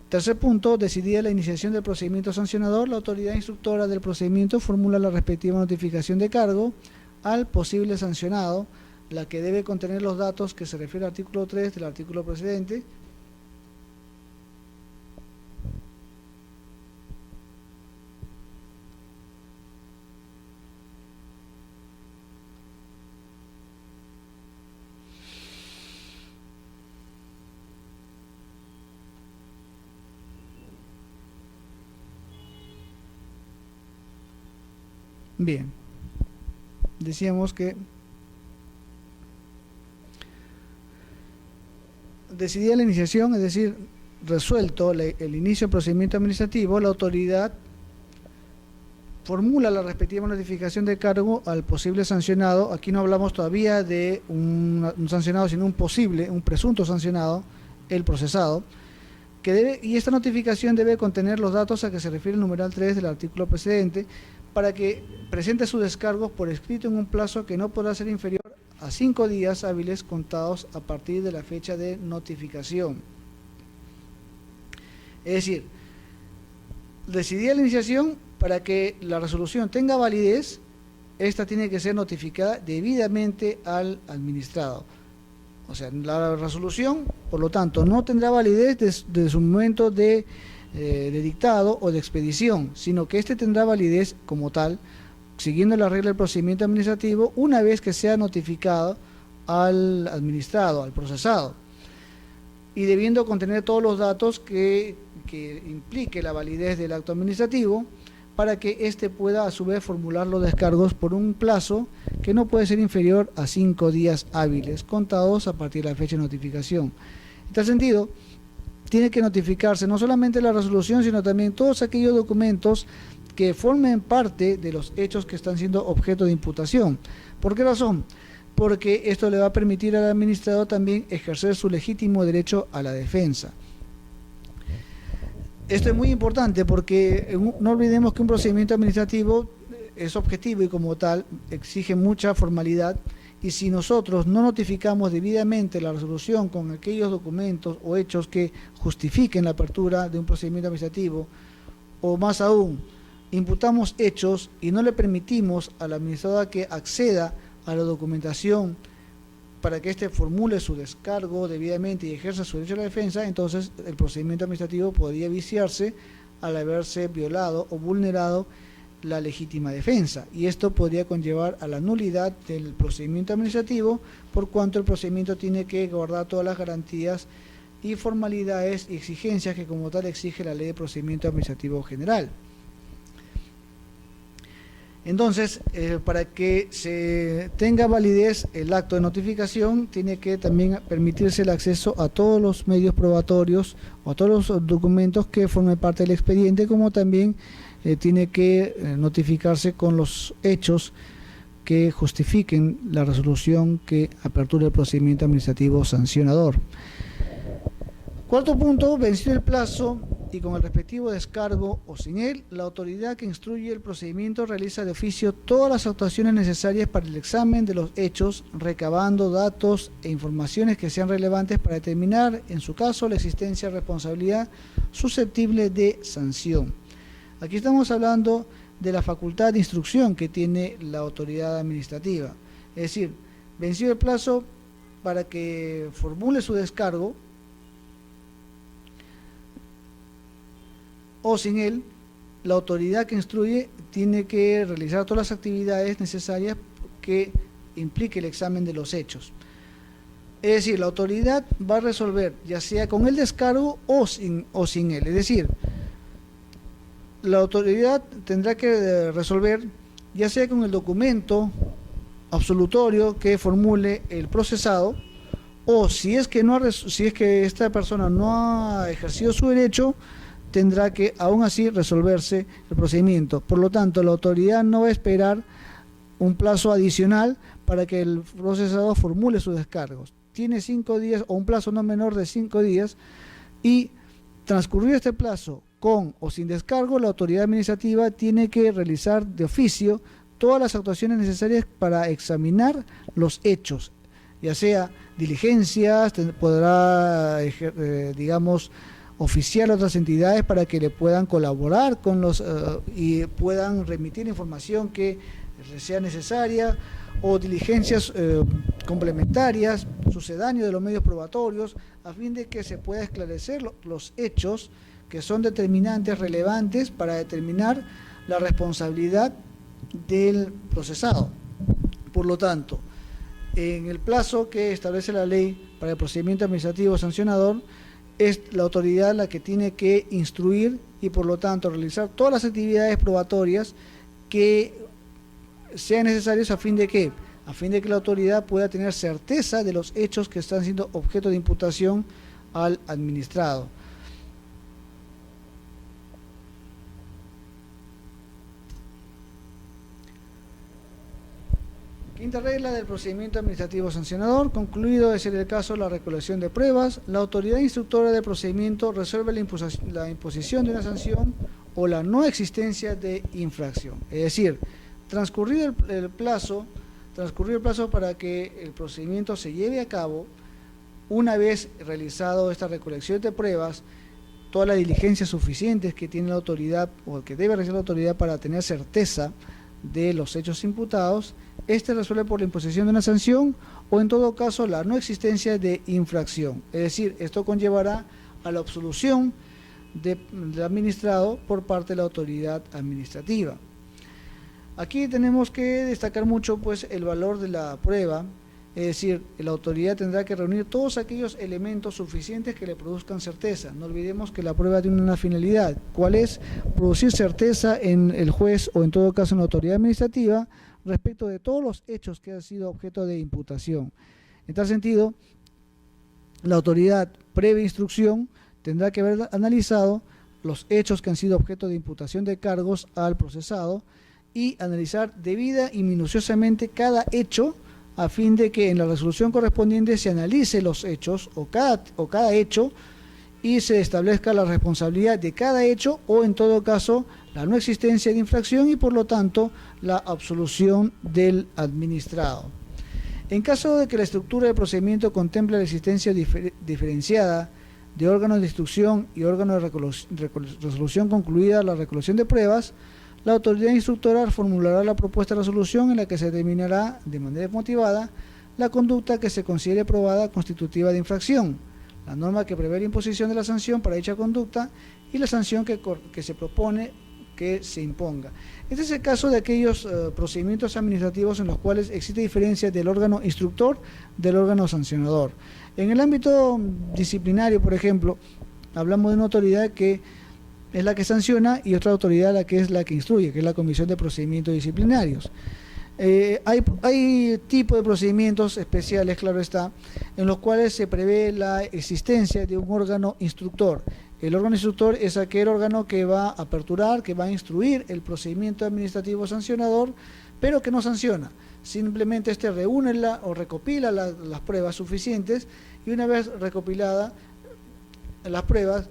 Tercer punto, decidida la iniciación del procedimiento sancionador, la autoridad instructora del procedimiento formula la respectiva notificación de cargo al posible sancionado, la que debe contener los datos que se refiere al artículo 3 del artículo precedente. Bien. decíamos que decidida la iniciación, es decir, resuelto el inicio del procedimiento administrativo, la autoridad formula la respectiva notificación de cargo al posible sancionado. Aquí no hablamos todavía de un sancionado, sino un presunto sancionado, el procesado, y esta notificación debe contener los datos a que se refiere el numeral 3 del artículo precedente, para que presente su descargo por escrito en un plazo que no podrá ser inferior a 5 días hábiles contados a partir de la fecha de notificación. Es decir, decidida la iniciación, para que la resolución tenga validez, esta tiene que ser notificada debidamente al administrado. O sea, la resolución, por lo tanto, no tendrá validez desde su momento de dictado o de expedición, sino que este tendrá validez como tal, siguiendo la regla del procedimiento administrativo, una vez que sea notificado al administrado, al procesado, y debiendo contener todos los datos que implique la validez del acto administrativo, para que éste pueda a su vez formular los descargos por un plazo que no puede ser inferior a 5 días hábiles, contados a partir de la fecha de notificación. En tal sentido, tiene que notificarse no solamente la resolución, sino también todos aquellos documentos que formen parte de los hechos que están siendo objeto de imputación. ¿Por qué razón? Porque esto le va a permitir al administrado también ejercer su legítimo derecho a la defensa. Esto es muy importante porque no olvidemos que un procedimiento administrativo es objetivo y como tal exige mucha formalidad, y si nosotros no notificamos debidamente la resolución con aquellos documentos o hechos que justifiquen la apertura de un procedimiento administrativo, o más aún, imputamos hechos y no le permitimos al administrador que acceda a la documentación para que éste formule su descargo debidamente y ejerza su derecho a la defensa, entonces el procedimiento administrativo podría viciarse al haberse violado o vulnerado la legítima defensa, y esto podría conllevar a la nulidad del procedimiento administrativo, por cuanto el procedimiento tiene que guardar todas las garantías y formalidades y exigencias que como tal exige la Ley de Procedimiento Administrativo General. Entonces, para que se tenga validez el acto de notificación, tiene que también permitirse el acceso a todos los medios probatorios o a todos los documentos que formen parte del expediente, como también tiene que notificarse con los hechos que justifiquen la resolución que apertura el procedimiento administrativo sancionador. Cuarto punto, vencido el plazo y con el respectivo descargo o sin él, la autoridad que instruye el procedimiento realiza de oficio todas las actuaciones necesarias para el examen de los hechos, recabando datos e informaciones que sean relevantes para determinar, en su caso, la existencia de responsabilidad susceptible de sanción. Aquí estamos hablando de la facultad de instrucción que tiene la autoridad administrativa, es decir, vencido el plazo para que formule su descargo, o sin él, la autoridad que instruye tiene que realizar todas las actividades necesarias que implique el examen de los hechos. Es decir, la autoridad va a resolver ya sea con el descargo o sin él. Es decir, la autoridad tendrá que resolver ya sea con el documento absolutorio que formule el procesado, o si es que esta persona no ha ejercido su derecho, tendrá que aún así resolverse el procedimiento. Por lo tanto, la autoridad no va a esperar un plazo adicional para que el procesado formule sus descargos. Tiene 5 días o un plazo no menor de 5 días, y transcurrido este plazo con o sin descargo, la autoridad administrativa tiene que realizar de oficio todas las actuaciones necesarias para examinar los hechos, ya sea diligencias, podrá oficiar a otras entidades para que le puedan colaborar con y puedan remitir información que sea necesaria, o diligencias complementarias, sucedáneos de los medios probatorios, a fin de que se pueda esclarecer los hechos que son determinantes, relevantes para determinar la responsabilidad del procesado. Por lo tanto, en el plazo que establece la ley para el procedimiento administrativo sancionador, es la autoridad la que tiene que instruir y por lo tanto realizar todas las actividades probatorias que sean necesarios a fin de que la autoridad pueda tener certeza de los hechos que están siendo objeto de imputación al administrado. Quinta regla del procedimiento administrativo sancionador. Concluido de ser el caso la recolección de pruebas, la autoridad instructora del procedimiento resuelve la imposición de una sanción o la no existencia de infracción. Es decir, transcurrido el plazo para que el procedimiento se lleve a cabo, una vez realizado esta recolección de pruebas, todas las diligencias suficientes que tiene la autoridad o que debe realizar la autoridad para tener certeza de los hechos imputados, resuelve por la imposición de una sanción o en todo caso la no existencia de infracción. Es decir, esto conllevará a la absolución del administrado por parte de la autoridad administrativa. Aquí tenemos que destacar mucho pues el valor de la prueba, es decir, la autoridad tendrá que reunir todos aquellos elementos suficientes que le produzcan certeza. No olvidemos que la prueba tiene una finalidad, ¿cuál es? Producir certeza en el juez o en todo caso en la autoridad administrativa respecto de todos los hechos que han sido objeto de imputación. En tal sentido, la autoridad previa instrucción tendrá que haber analizado los hechos que han sido objeto de imputación de cargos al procesado y analizar debida y minuciosamente cada hecho a fin de que en la resolución correspondiente se analice los hechos o cada hecho y se establezca la responsabilidad de cada hecho o en todo caso la no existencia de infracción y por lo tanto la absolución del administrado. En caso de que la estructura del procedimiento contemple la existencia diferenciada de órganos de instrucción y órganos de resolución concluida la recolección de pruebas, la autoridad instructora formulará la propuesta de resolución en la que se determinará de manera motivada la conducta que se considere probada constitutiva de infracción, la norma que prevé la imposición de la sanción para dicha conducta y la sanción que se propone que se imponga. Este es el caso de aquellos procedimientos administrativos en los cuales existe diferencia del órgano instructor del órgano sancionador. En el ámbito disciplinario, por ejemplo, hablamos de una autoridad que es la que sanciona y otra autoridad la que es la que instruye, que es la Comisión de Procedimientos Disciplinarios. Hay tipo de procedimientos especiales, claro está, en los cuales se prevé la existencia de un órgano instructor. El órgano instructor es aquel órgano que va a aperturar, que va a instruir el procedimiento administrativo sancionador, pero que no sanciona. Simplemente reúne o recopila las pruebas suficientes y una vez recopiladas las pruebas,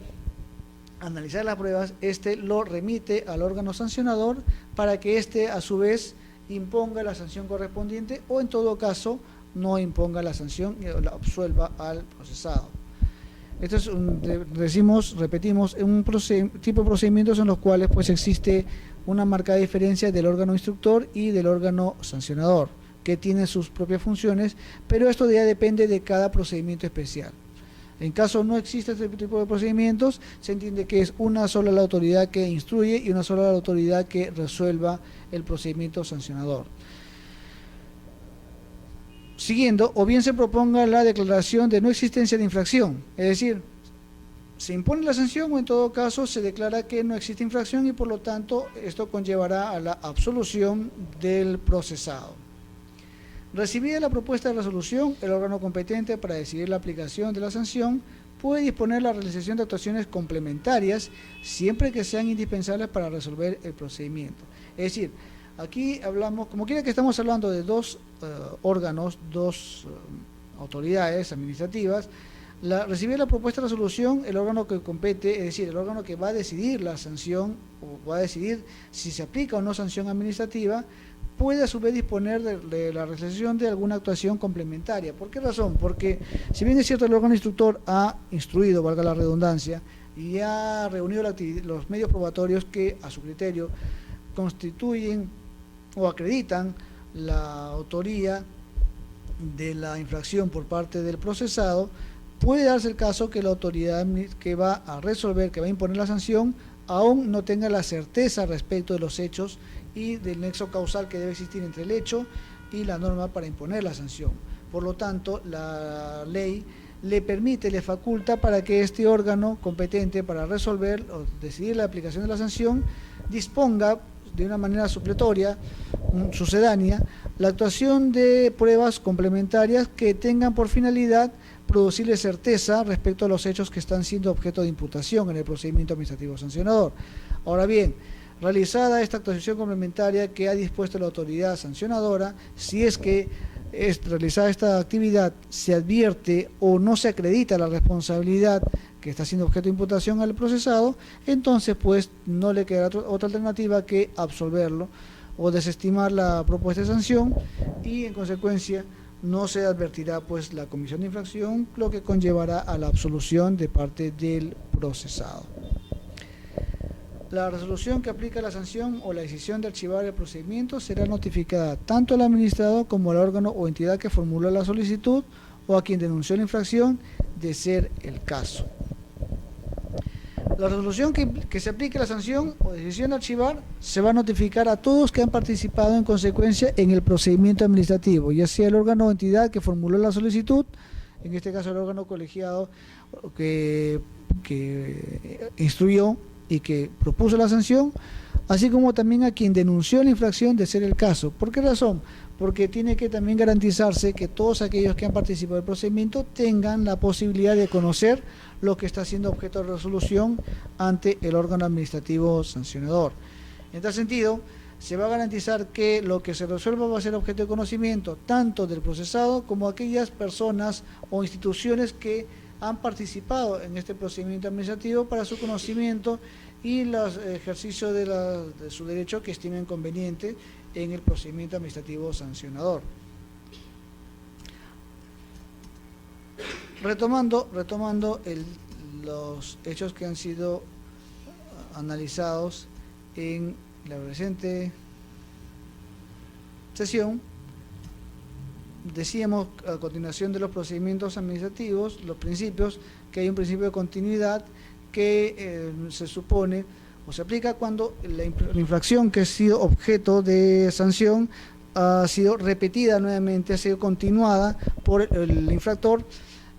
analizar las pruebas, lo remite al órgano sancionador para que a su vez imponga la sanción correspondiente o en todo caso no imponga la sanción y la absuelva al procesado. Esto es repetimos, un tipo de procedimientos en los cuales pues existe una marcada diferencia del órgano instructor y del órgano sancionador, que tienen sus propias funciones, pero esto ya depende de cada procedimiento especial. En caso no exista este tipo de procedimientos, se entiende que es una sola la autoridad que instruye y una sola la autoridad que resuelva el procedimiento sancionador. Siguiendo, o bien se proponga la declaración de no existencia de infracción, es decir, se impone la sanción o en todo caso se declara que no existe infracción y por lo tanto esto conllevará a la absolución del procesado. Recibida la propuesta de resolución, el órgano competente para decidir la aplicación de la sanción puede disponer la realización de actuaciones complementarias siempre que sean indispensables para resolver el procedimiento. Es decir, aquí hablamos, como quiera que estamos hablando de dos órganos, dos autoridades administrativas, recibir la propuesta de resolución, el órgano que compete, es decir, el órgano que va a decidir la sanción o va a decidir si se aplica o no sanción administrativa, puede a su vez disponer de la realización de alguna actuación complementaria. ¿Por qué razón? Porque si bien es cierto el órgano instructor ha instruido, valga la redundancia, y ha reunido los medios probatorios que a su criterio constituyen o acreditan la autoría de la infracción por parte del procesado, puede darse el caso que la autoridad que va a resolver, que va a imponer la sanción, aún no tenga la certeza respecto de los hechos y del nexo causal que debe existir entre el hecho y la norma para imponer la sanción. Por lo tanto, la ley le permite, le faculta para que este órgano competente para resolver o decidir la aplicación de la sanción disponga de una manera supletoria, sucedánea, la actuación de pruebas complementarias que tengan por finalidad producirle certeza respecto a los hechos que están siendo objeto de imputación en el procedimiento administrativo sancionador. Ahora bien, realizada esta actuación complementaria que ha dispuesto la autoridad sancionadora, si es que realizada esta actividad se advierte o no se acredita la responsabilidad que está siendo objeto de imputación al procesado, entonces pues no le queda otra alternativa que absolverlo o desestimar la propuesta de sanción, y en consecuencia no se advertirá pues la comisión de infracción, lo que conllevará a la absolución de parte del procesado. La resolución que aplica la sanción o la decisión de archivar el procedimiento será notificada tanto al administrado como al órgano o entidad que formuló la solicitud o a quien denunció la infracción, de ser el caso. La resolución que se aplique la sanción o decisión de archivar se va a notificar a todos que han participado en consecuencia en el procedimiento administrativo, ya sea el órgano o entidad que formuló la solicitud, en este caso el órgano colegiado que instruyó y que propuso la sanción, así como también a quien denunció la infracción, de ser el caso. ¿Por qué razón? Porque tiene que también garantizarse que todos aquellos que han participado del procedimiento tengan la posibilidad de conocer lo que está siendo objeto de resolución ante el órgano administrativo sancionador. En tal sentido, se va a garantizar que lo que se resuelva va a ser objeto de conocimiento tanto del procesado como aquellas personas o instituciones que han participado en este procedimiento administrativo para su conocimiento y el ejercicio de su derecho que estimen conveniente en el procedimiento administrativo sancionador. Retomando los hechos que han sido analizados en la presente sesión, decíamos a continuación de los procedimientos administrativos, los principios, que hay un principio de continuidad que se supone o se aplica cuando la infracción que ha sido objeto de sanción ha sido repetida nuevamente, ha sido continuada por el infractor,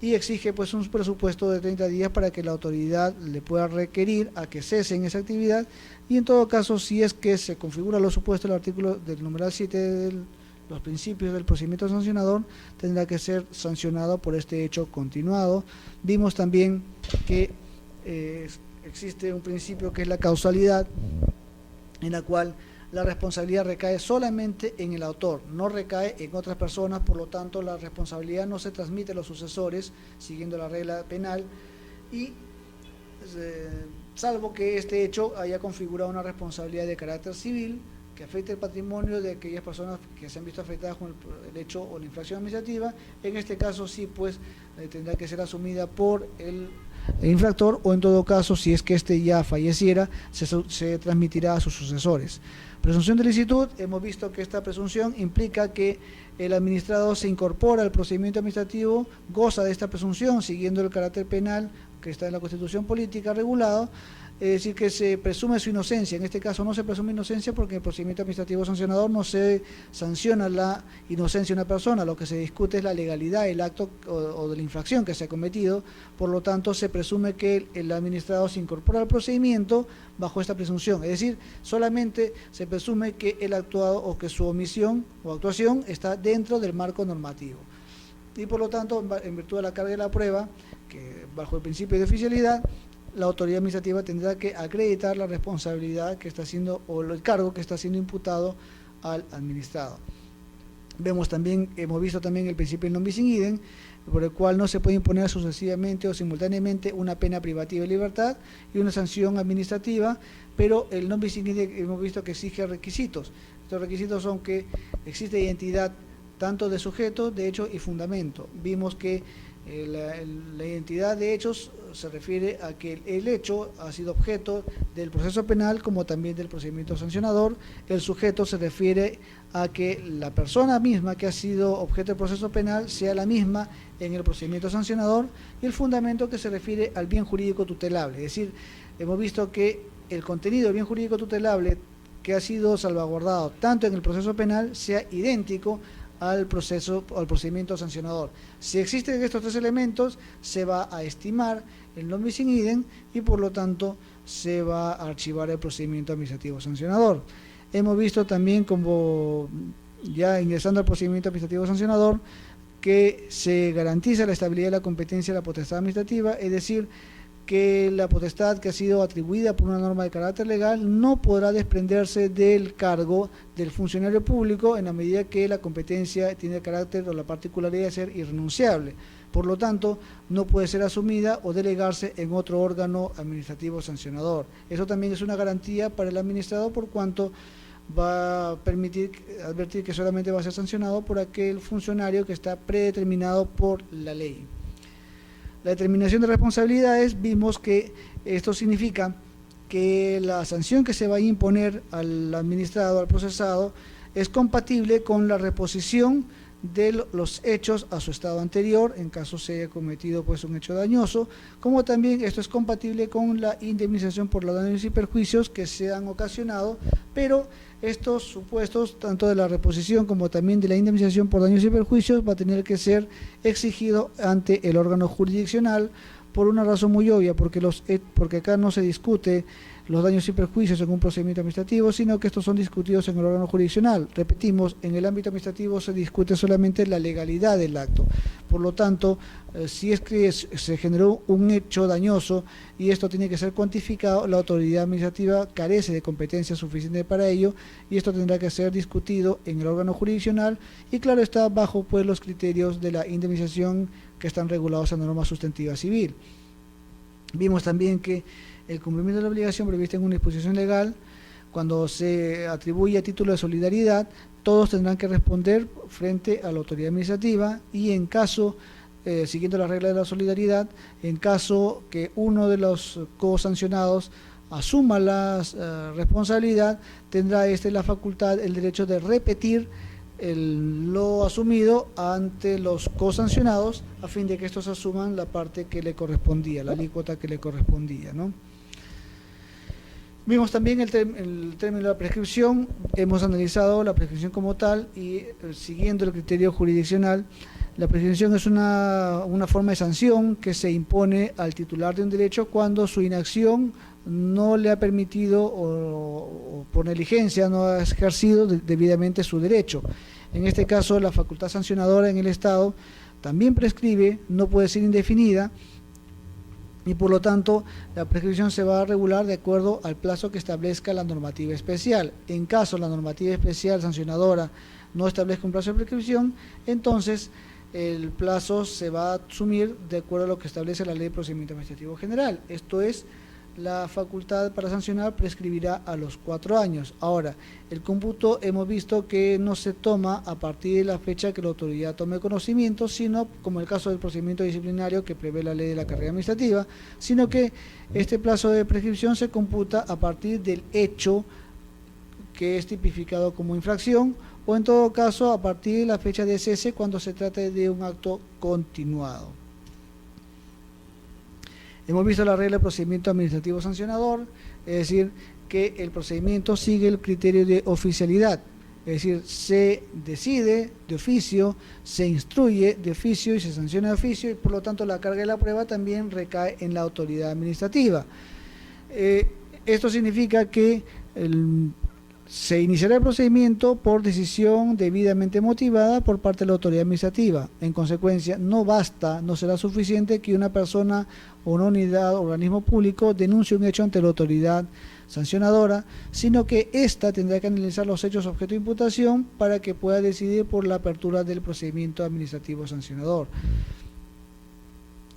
y exige pues un presupuesto de 30 días para que la autoridad le pueda requerir a que cese en esa actividad, y en todo caso, si es que se configura los supuestos del artículo del numeral 7 de los principios del procedimiento sancionador, tendrá que ser sancionado por este hecho continuado. Vimos también que existe un principio que es la causalidad, en la cual la responsabilidad recae solamente en el autor, no recae en otras personas, por lo tanto la responsabilidad no se transmite a los sucesores, siguiendo la regla penal, y salvo que este hecho haya configurado una responsabilidad de carácter civil que afecte el patrimonio de aquellas personas que se han visto afectadas con el hecho o la infracción administrativa. En este caso sí, pues tendrá que ser asumida por el infractor, o en todo caso, si es que éste ya falleciera, se transmitirá a sus sucesores. Presunción de licitud, hemos visto que esta presunción implica que el administrado se incorpora al procedimiento administrativo, goza de esta presunción siguiendo el carácter penal que está en la Constitución Política regulado, es decir, que se presume su inocencia. En este caso no se presume inocencia porque en el procedimiento administrativo sancionador no se sanciona la inocencia de una persona, lo que se discute es la legalidad del acto o de la infracción que se ha cometido. Por lo tanto, se presume que el administrado se incorpora al procedimiento bajo esta presunción, es decir, solamente se presume que el actuado o que su omisión o actuación está dentro del marco normativo, y por lo tanto, en virtud de la carga de la prueba, que bajo el principio de oficialidad, la autoridad administrativa tendrá que acreditar la responsabilidad que está siendo, o el cargo que está siendo imputado al administrado. Hemos visto también el principio non bis in idem, por el cual no se puede imponer sucesivamente o simultáneamente una pena privativa de libertad y una sanción administrativa, pero el non bis in idem hemos visto que exige requisitos. Estos requisitos son que existe identidad tanto de sujeto, de hecho y fundamento. Vimos que la identidad de hechos se refiere a que el hecho ha sido objeto del proceso penal como también del procedimiento sancionador. El sujeto se refiere a que la persona misma que ha sido objeto del proceso penal sea la misma en el procedimiento sancionador, y el fundamento que se refiere al bien jurídico tutelable. Es decir, hemos visto que el contenido del bien jurídico tutelable que ha sido salvaguardado tanto en el proceso penal sea idéntico al procedimiento sancionador. Si existen estos tres elementos, se va a estimar el non bis in idem y por lo tanto se va a archivar el procedimiento administrativo sancionador. hemos visto también, como ya ingresando al procedimiento administrativo sancionador, que se garantiza la estabilidad de la competencia de la potestad administrativa, es decir, que la potestad que ha sido atribuida por una norma de carácter legal no podrá desprenderse del cargo del funcionario público en la medida que la competencia tiene el carácter o la particularidad de ser irrenunciable. Por lo tanto, no puede ser asumida o delegarse en otro órgano administrativo sancionador. Eso también es una garantía para el administrador, por cuanto va a permitir advertir que solamente va a ser sancionado por aquel funcionario que está predeterminado por la ley. La determinación de responsabilidades, vimos que esto significa que la sanción que se va a imponer al administrado, al procesado, es compatible con la reposición de los hechos a su estado anterior, en caso se haya cometido pues un hecho dañoso, como también esto es compatible con la indemnización por los daños y perjuicios que se han ocasionado, pero estos supuestos, tanto de la reposición como también de la indemnización por daños y perjuicios, va a tener que ser exigido ante el órgano jurisdiccional por una razón muy obvia, porque acá no se discute los daños y perjuicios en un procedimiento administrativo, sino que estos son discutidos en el órgano jurisdiccional. Repetimos, en el ámbito administrativo se discute solamente la legalidad del acto. Por lo tanto, si es que se generó un hecho dañoso y esto tiene que ser cuantificado, la autoridad administrativa carece de competencia suficiente para ello, y esto tendrá que ser discutido en el órgano jurisdiccional, y claro está, bajo pues los criterios de la indemnización que están regulados en la norma sustantiva civil. Vimos también que el cumplimiento de la obligación prevista en una disposición legal, cuando se atribuye a título de solidaridad, todos tendrán que responder frente a la autoridad administrativa, y en caso, siguiendo la regla de la solidaridad, en caso que uno de los cosancionados asuma la responsabilidad, tendrá la facultad, el derecho de repetir lo asumido ante los cosancionados, a fin de que estos asuman la parte que le correspondía, la alícuota que le correspondía, ¿no? Vimos también el término de la prescripción. Hemos analizado la prescripción como tal y siguiendo el criterio jurisdiccional, la prescripción es una forma de sanción que se impone al titular de un derecho cuando su inacción no le ha permitido o por negligencia no ha ejercido debidamente su derecho. En este caso, la facultad sancionadora en el Estado también prescribe, no puede ser indefinida, y por lo tanto la prescripción se va a regular de acuerdo al plazo que establezca la normativa especial. En caso la normativa especial sancionadora no establezca un plazo de prescripción, entonces el plazo se va a asumir de acuerdo a lo que establece la Ley de Procedimiento Administrativo General. Esto es, la facultad para sancionar prescribirá a los 4 años. Ahora, el cómputo hemos visto que no se toma a partir de la fecha que la autoridad tome conocimiento, sino como el caso del procedimiento disciplinario que prevé la ley de la carrera administrativa, sino que este plazo de prescripción se computa a partir del hecho que es tipificado como infracción, o en todo caso a partir de la fecha de cese cuando se trate de un acto continuado. Hemos visto la regla de procedimiento administrativo sancionador, es decir, que el procedimiento sigue el criterio de oficialidad, es decir, se decide de oficio, se instruye de oficio y se sanciona de oficio, y por lo tanto la carga de la prueba también recae en la autoridad administrativa. Esto significa que se iniciará el procedimiento por decisión debidamente motivada por parte de la autoridad administrativa. En consecuencia, no basta, no será suficiente que una persona o una unidad o organismo público denuncie un hecho ante la autoridad sancionadora, sino que ésta tendrá que analizar los hechos objeto de imputación para que pueda decidir por la apertura del procedimiento administrativo sancionador.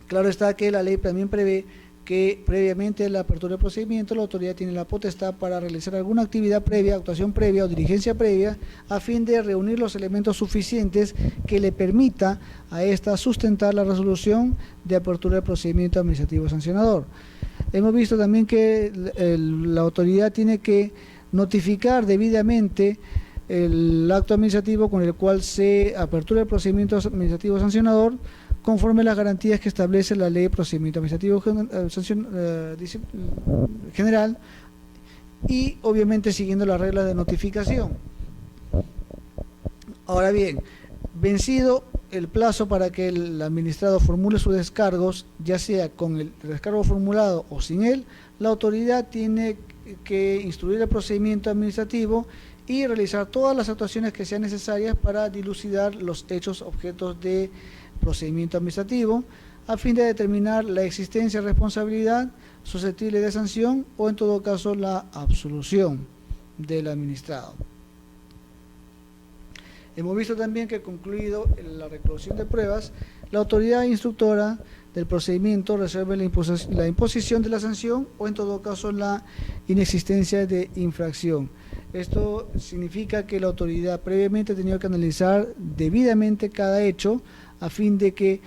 Claro está que la ley también prevé que previamente a la apertura del procedimiento la autoridad tiene la potestad para realizar alguna actividad previa, actuación previa o diligencia previa a fin de reunir los elementos suficientes que le permita a ésta sustentar la resolución de apertura del procedimiento administrativo sancionador. Hemos visto también que la autoridad tiene que notificar debidamente el acto administrativo con el cual se apertura el procedimiento administrativo sancionador, conforme a las garantías que establece la Ley de Procedimiento Administrativo General, y obviamente siguiendo las reglas de notificación. Ahora bien, vencido el plazo para que el administrado formule sus descargos, ya sea con el descargo formulado o sin él, la autoridad tiene que instruir el procedimiento administrativo y realizar todas las actuaciones que sean necesarias para dilucidar los hechos objetos de procedimiento administrativo, a fin de determinar la existencia de responsabilidad susceptible de sanción o en todo caso la absolución del administrado. Hemos visto también que, concluido la recolección de pruebas, la autoridad instructora del procedimiento resuelve la imposición de la sanción o en todo caso la inexistencia de infracción. Esto significa que la autoridad previamente ha tenido que analizar debidamente cada hecho a fin de que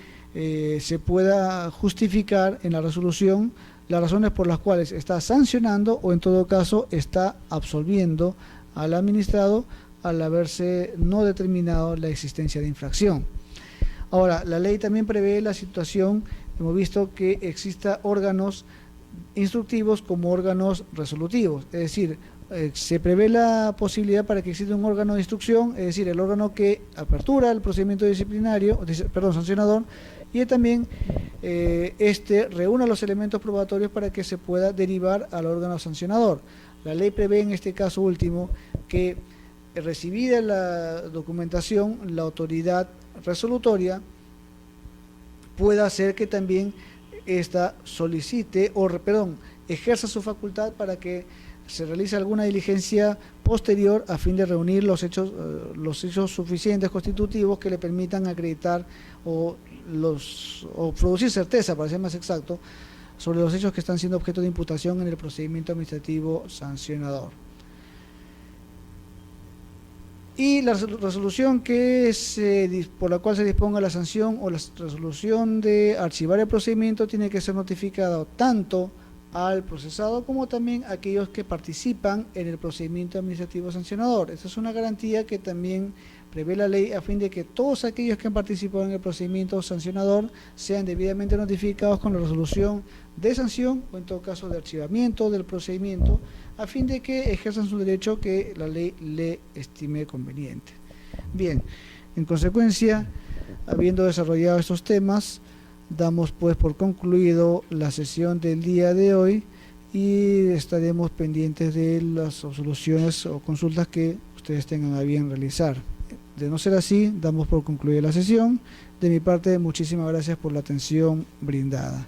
se pueda justificar en la resolución las razones por las cuales está sancionando o en todo caso está absolviendo al administrado al haberse no determinado la existencia de infracción. Ahora, la ley también prevé la situación, hemos visto que exista órganos instructivos como órganos resolutivos, es decir, se prevé la posibilidad para que exista un órgano de instrucción, es decir, el órgano que apertura el procedimiento sancionador, y también reúna los elementos probatorios para que se pueda derivar al órgano sancionador. La ley prevé en este caso último que, recibida la documentación, la autoridad resolutoria pueda hacer que también ésta solicite ejerza su facultad para que se realice alguna diligencia posterior a fin de reunir los hechos suficientes constitutivos que le permitan acreditar o producir certeza, para ser más exacto, sobre los hechos que están siendo objeto de imputación en el procedimiento administrativo sancionador. Y la resolución por la cual se disponga la sanción o la resolución de archivar el procedimiento tiene que ser notificada tanto al procesado como también a aquellos que participan en el procedimiento administrativo sancionador. Esta es una garantía que también prevé la ley a fin de que todos aquellos que han participado en el procedimiento sancionador sean debidamente notificados con la resolución de sanción o en todo caso de archivamiento del procedimiento, a fin de que ejerzan su derecho que la ley le estime conveniente. Bien, en consecuencia, habiendo desarrollado estos temas, damos pues por concluido la sesión del día de hoy y estaremos pendientes de las soluciones o consultas que ustedes tengan a bien realizar. De no ser así, damos por concluida la sesión. De mi parte, muchísimas gracias por la atención brindada.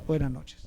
Buenas noches.